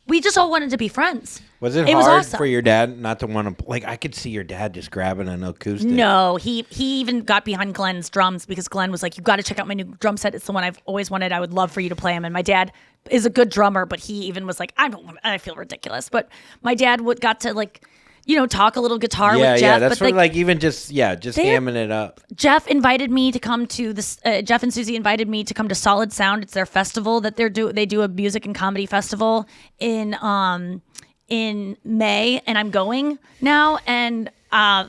we just all wanted to be friends. Was it hard for your dad not to want to, like, I could see your dad just grabbing an acoustic. No, he even got behind Glenn's drums because Glenn was like, you got to check out my new drum set. It's the one I've always wanted. I would love for you to play him. And my dad is a good drummer, but he even was like, I feel ridiculous. But my dad got to like, talk a little guitar with Jeff. Yeah, that's but like even just hamming it up. Jeff invited me to come to this. Jeff and Susie invited me to come to Solid Sound. It's their festival that they do a music and comedy festival in May, and I'm going now. And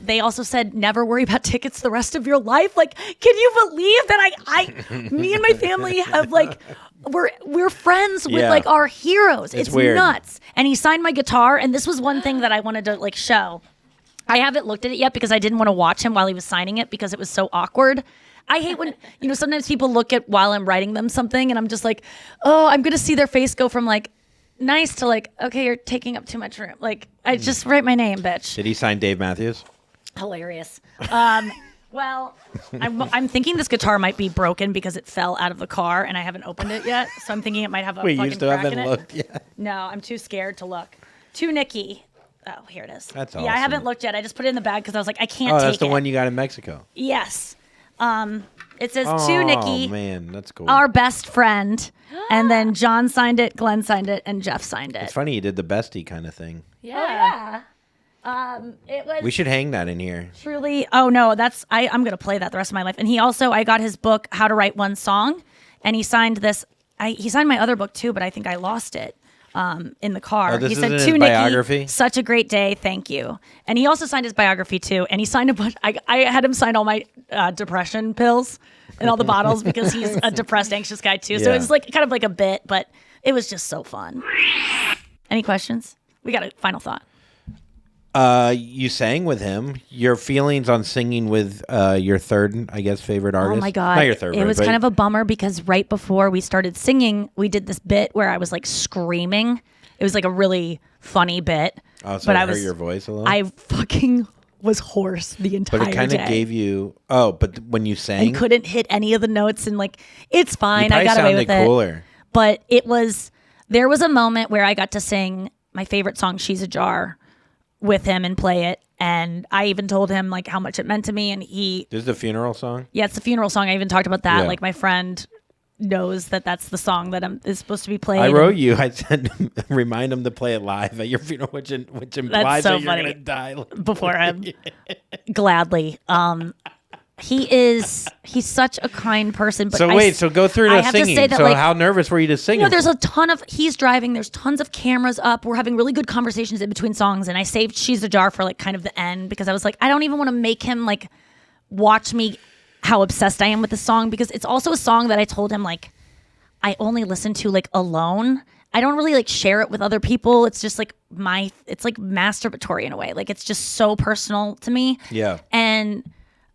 they also said never worry about tickets the rest of your life. Like, can you believe that me and my family have like we're friends with like our heroes. It's weird. Nuts. And he signed my guitar, and this was one thing that I wanted to like show. I haven't looked at it yet because I didn't want to watch him while he was signing it because it was so awkward. I hate when, sometimes people look at while I'm writing them something and I'm just like, oh, I'm going to see their face go from like nice to like, okay, you're taking up too much room. Like, I just write my name, bitch. Did he sign Dave Matthews? Hilarious. Well, I'm thinking this guitar might be broken because it fell out of the car and I haven't opened it yet. So I'm thinking it might have a Wait, fucking you still crack in haven't it. looked yet? No, I'm too scared to look. To Nikki. Oh, here it is. That's Yeah, I awesome. haven't looked yet. I just put it in the bag because I was like, I can't Oh, take that's the it. one you got in Mexico. Yes. It says to Nikki, Oh man, that's cool. our best friend. And then John signed it, Glenn signed it, and Jeff signed it. It's funny you did the bestie kind of thing. Yeah. It was We should hang that in here. truly. Oh no, I'm gonna play that the rest of my life. And I got his book, How to Write One Song, and he signed this. He signed my other book too, but I think I lost it in the car. Oh, this He said isn't to his Nikki, biography? such a great day, thank you. And he also signed his biography too. And he signed a bunch. I had him sign all my depression pills and all the bottles because he's a depressed, anxious guy too. So Yeah. it was like kind of like a bit, but it was just so fun. Any questions? We got a final thought. You sang with him. Your feelings on singing with your third, I guess, favorite artist. Oh my God. Not your third. It was kind of a bummer because right before we started singing, we did this bit where I was like screaming. It was like a really funny bit. Oh, so but I I heard was your voice a little. I fucking was hoarse the entire day. But it kind of gave you. Oh, but when you sang, I couldn't hit any of the notes, and like it's fine. you I got away with it. cooler. But there was a moment where I got to sing my favorite song, "She's a Jar," with him and play it. And I even told him like how much it meant to me. And This is the funeral song? yeah, it's the funeral song. I even talked about that. Yeah. Like my friend knows that that's the song that is supposed to be played. I wrote you. I said, remind him to play it live at your funeral, which implies so that you're funny. going to die. Before him. Gladly. He's such a kind person. But So go through I the have to singing. say that, So like, how nervous were you to sing? there's he's driving, there's tons of cameras up. We're having really good conversations in between songs. And I saved She's a Jar for like kind of the end because I was like, I don't even want to make him like watch me how obsessed I am with the song, because it's also a song that I told him like I only listen to like alone. I don't really like share it with other people. It's just like it's like masturbatory in a way. Like it's just so personal to me. Yeah. And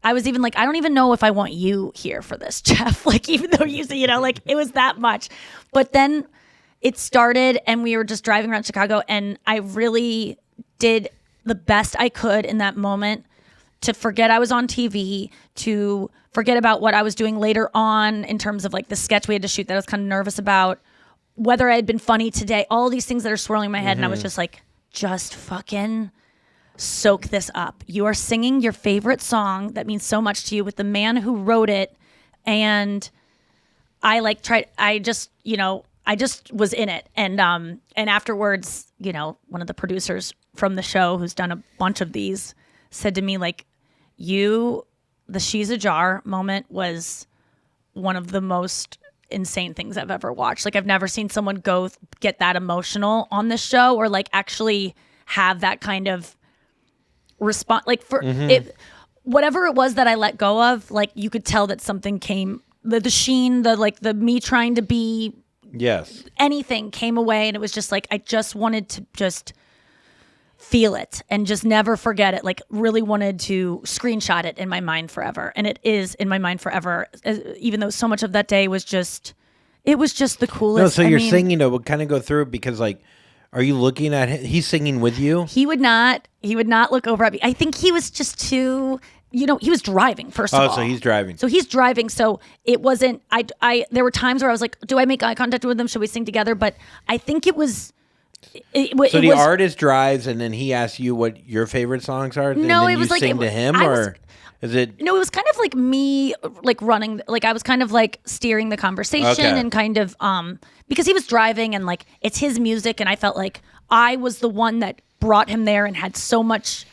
I was even like, I don't even know if I want you here for this, Jeff. Like, even though like it was that much. But then it started and we were just driving around Chicago, and I really did the best I could in that moment to forget I was on TV, to forget about what I was doing later on in terms of like the sketch we had to shoot that I was kind of nervous about, whether I had been funny today, all these things that are swirling in my head. And I was just like, just fucking soak this up. You are singing your favorite song that means so much to you with the man who wrote it. And I just was in it. And afterwards, one of the producers from the show who's done a bunch of these said to me, like, the She's a Jar moment was one of the most insane things I've ever watched. Like, I've never seen someone get that emotional on this show, or like actually have that kind of response. Like for it, whatever it was that I let go of, like you could tell that something came, the sheen, the me trying to be anything came away. And it was just like, I just wanted to just feel it and just never forget it. Like really wanted to screenshot it in my mind forever. And it is in my mind forever, even though so much of that day was just, it was just the coolest. No, so you're singing, we'll kind of go through it because like, are you looking at him? He's singing with you? He would not look over at me. I think he was just too, he was driving first of all. Oh, so he's driving. So he's driving. So it wasn't, there were times where I was like, do I make eye contact with him? Should we sing together? But I think it was, so the artist drives and then he asks you what your favorite songs are? No, and then it was you like sing to him, or is it? No, it was kind of like me like running, like I was kind of like steering the conversation and kind of because he was driving and like it's his music, and I felt like I was the one that brought him there and had so much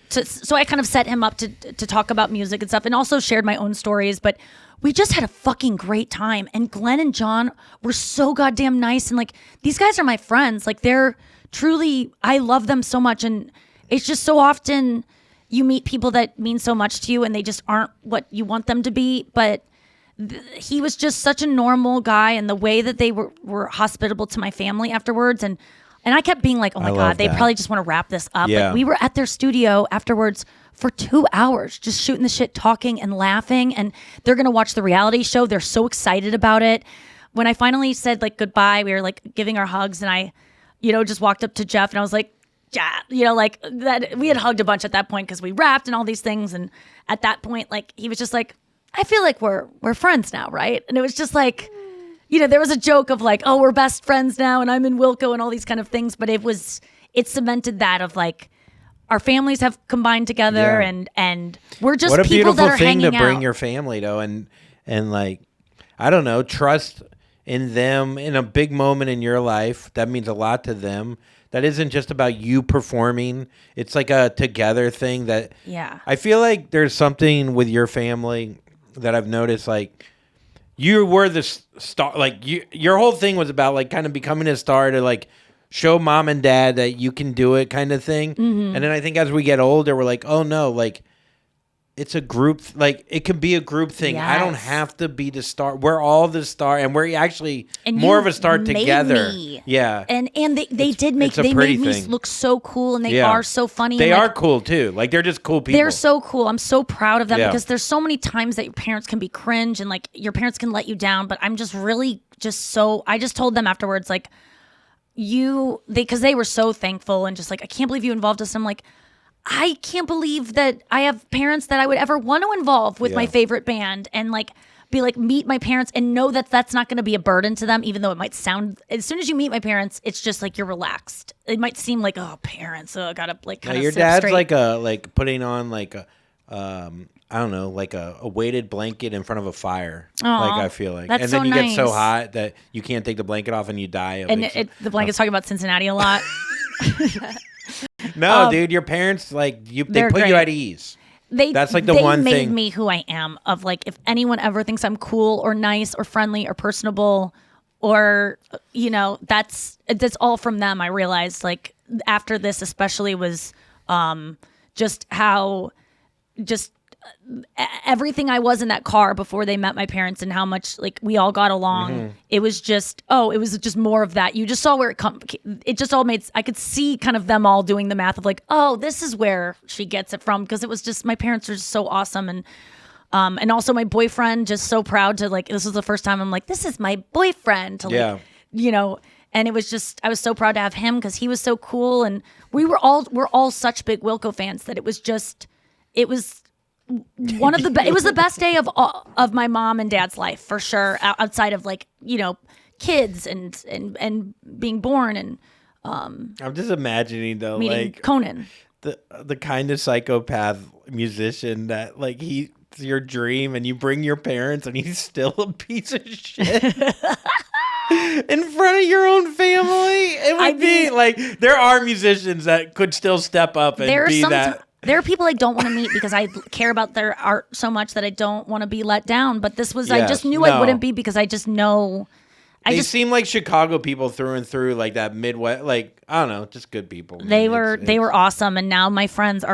so I kind of set him up to talk about music and stuff, and also shared my own stories. But we just had a fucking great time. And Glenn and John were so goddamn nice. And like, these guys are my friends. Like, they're truly, I love them so much. And it's just so often you meet people that mean so much to you and they just aren't what you want them to be. But he was just such a normal guy. And the way that they were hospitable to my family afterwards. And I kept being like, oh my God, they probably just want to wrap this up. Yeah. Like, we were at their studio afterwards for 2 hours, just shooting the shit, talking and laughing. And they're going to watch the reality show. They're so excited about it. When I finally said like goodbye, we were like giving our hugs, and I, just walked up to Jeff and I was like, yeah, like that. We had hugged a bunch at that point because we rapped and all these things. And at that point, like, he was just like, I feel like we're friends now, right? And it was just like, there was a joke of like, oh, we're best friends now, and I'm in Wilco and all these kind of things. But it cemented that of like, our families have combined together, and we're just people that are hanging out. What a beautiful thing to bring your family though, and like, I don't know, trust in them in a big moment in your life. That means a lot to them. That isn't just about you performing. It's like a together thing that I feel like there's something with your family that I've noticed, like, you were the star, like your whole thing was about like kind of becoming a star to like show mom and dad that you can do it kind of thing. Mm-hmm. And then I think as we get older, we're like, oh no, like it's a group, like it can be a group thing. I don't Yes. have to be the star. We're all the star, and we're actually And more you of a star made together. me. Yeah. And they did make it's a they pretty made me thing. look so cool, and they Yeah. are so funny. They and, are like, cool too. Like they're just cool people. They're so cool. I'm so proud of them Yeah. because there's so many times that your parents can be cringe and like your parents can let you down. But I'm just really I just told them afterwards, like, because they were so thankful and just like, I can't believe you involved us. I'm like, I can't believe that I have parents that I would ever want to involve with my favorite band and like be like, meet my parents and know that that's not going to be a burden to them, even though it might sound, as soon as you meet my parents, it's just like you're relaxed. It might seem like, oh, parents, gotta like kind of your dad's like putting on like a I don't know, like a weighted blanket in front of a fire. Aw, like I feel like, that's and then so you get so nice. hot that you can't take the blanket off and you die. Of And the blanket's talking about Cincinnati a lot. no, dude, your parents like they they're put you great. at ease. That's like the they one made thing. me who I am. Of like, if anyone ever thinks I'm cool or nice or friendly or personable, or that's all from them. I realized like after this, especially, was just how everything I was in that car before they met my parents and how much like we all got along. Mm-hmm. It was just more of that. You just saw where it just all made, I could see kind of them all doing the math of like, oh, this is where she gets it from. Because it was just, my parents are just so awesome. And also my boyfriend, just so proud to like, this was the first time I'm like, this is my boyfriend to like, and it was just, I was so proud to have him because he was so cool. And we're all such big Wilco fans that it was one of the it was the best day of my mom and dad's life for sure, outside of like kids and being born and I'm just imagining though, meeting like Conan. the kind of psychopath musician that like he's your dream and you bring your parents and he's still a piece of shit in front of your own family. It would be like, there are musicians that could still step up and be that. There are people I don't want to meet because I care about their art so much that I don't want to be let down. But this was, I just knew I wouldn't be because I just know. They seem like Chicago people through and through, like that Midwest, like, I don't know, just good people. They were awesome. And now my parents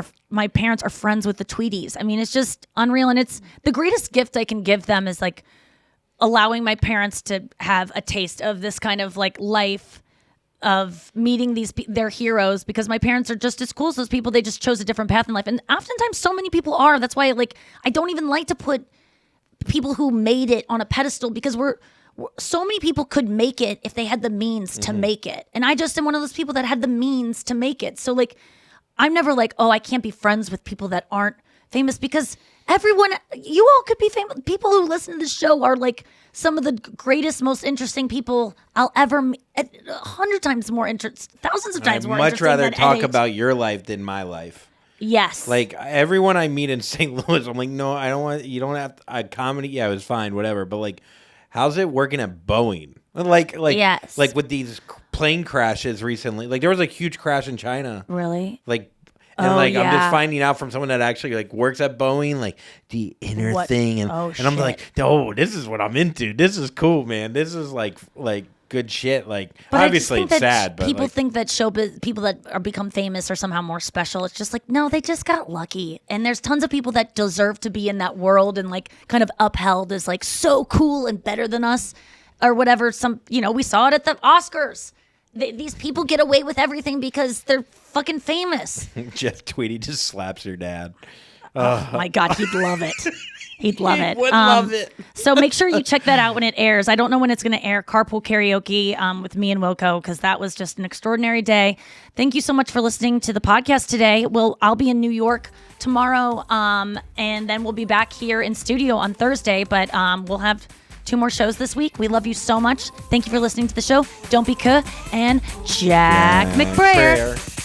are friends with the Tweedies. I mean, it's just unreal. And it's the greatest gift I can give them is like allowing my parents to have a taste of this kind of like life of meeting their heroes, because my parents are just as cool as those people. They just chose a different path in life. And oftentimes so many people are. That's why like I don't even like to put people who made it on a pedestal, because so many people could make it if they had the means to make it. And I just am one of those people that had the means to make it. So like I'm never like, oh, I can't be friends with people that aren't famous, because you all could be famous. People who listen to the show are like some of the greatest, most interesting people I'll ever meet. 100 times more interesting, thousands of times more interesting. I'd much rather than talk NH. about your life than my life. Yes. Like everyone I meet in St. Louis, I'm like, no, I don't want. You don't have comedy. Yeah, it was fine, whatever. But like, how's it working at Boeing? Like yes. Like with these plane crashes recently. Like there was a huge crash in China. Really? Like. And I'm just finding out from someone that actually like works at Boeing, like the inner thing, and I'm like, oh, this is what I'm into. This is cool, man. This is like good shit. Like but obviously it's sad, but people like, think that showbiz people that are become famous are somehow more special. It's just like, no, they just got lucky. And there's tons of people that deserve to be in that world and like kind of upheld as like so cool and better than us or whatever. We saw it at the Oscars. These people get away with everything because they're fucking famous. Jeff Tweedy just slaps your dad. Oh my God, he'd love it. He'd love it. Would love it. So make sure you check that out when it airs. I don't know when it's going to air. Carpool Karaoke with me and Wilco, because that was just an extraordinary day. Thank you so much for listening to the podcast today. I'll be in New York tomorrow, and then we'll be back here in studio on Thursday. But we'll have 2 more shows this week. We love you so much. Thank you for listening to the show. Don't be cuh, and Jack McBrayer.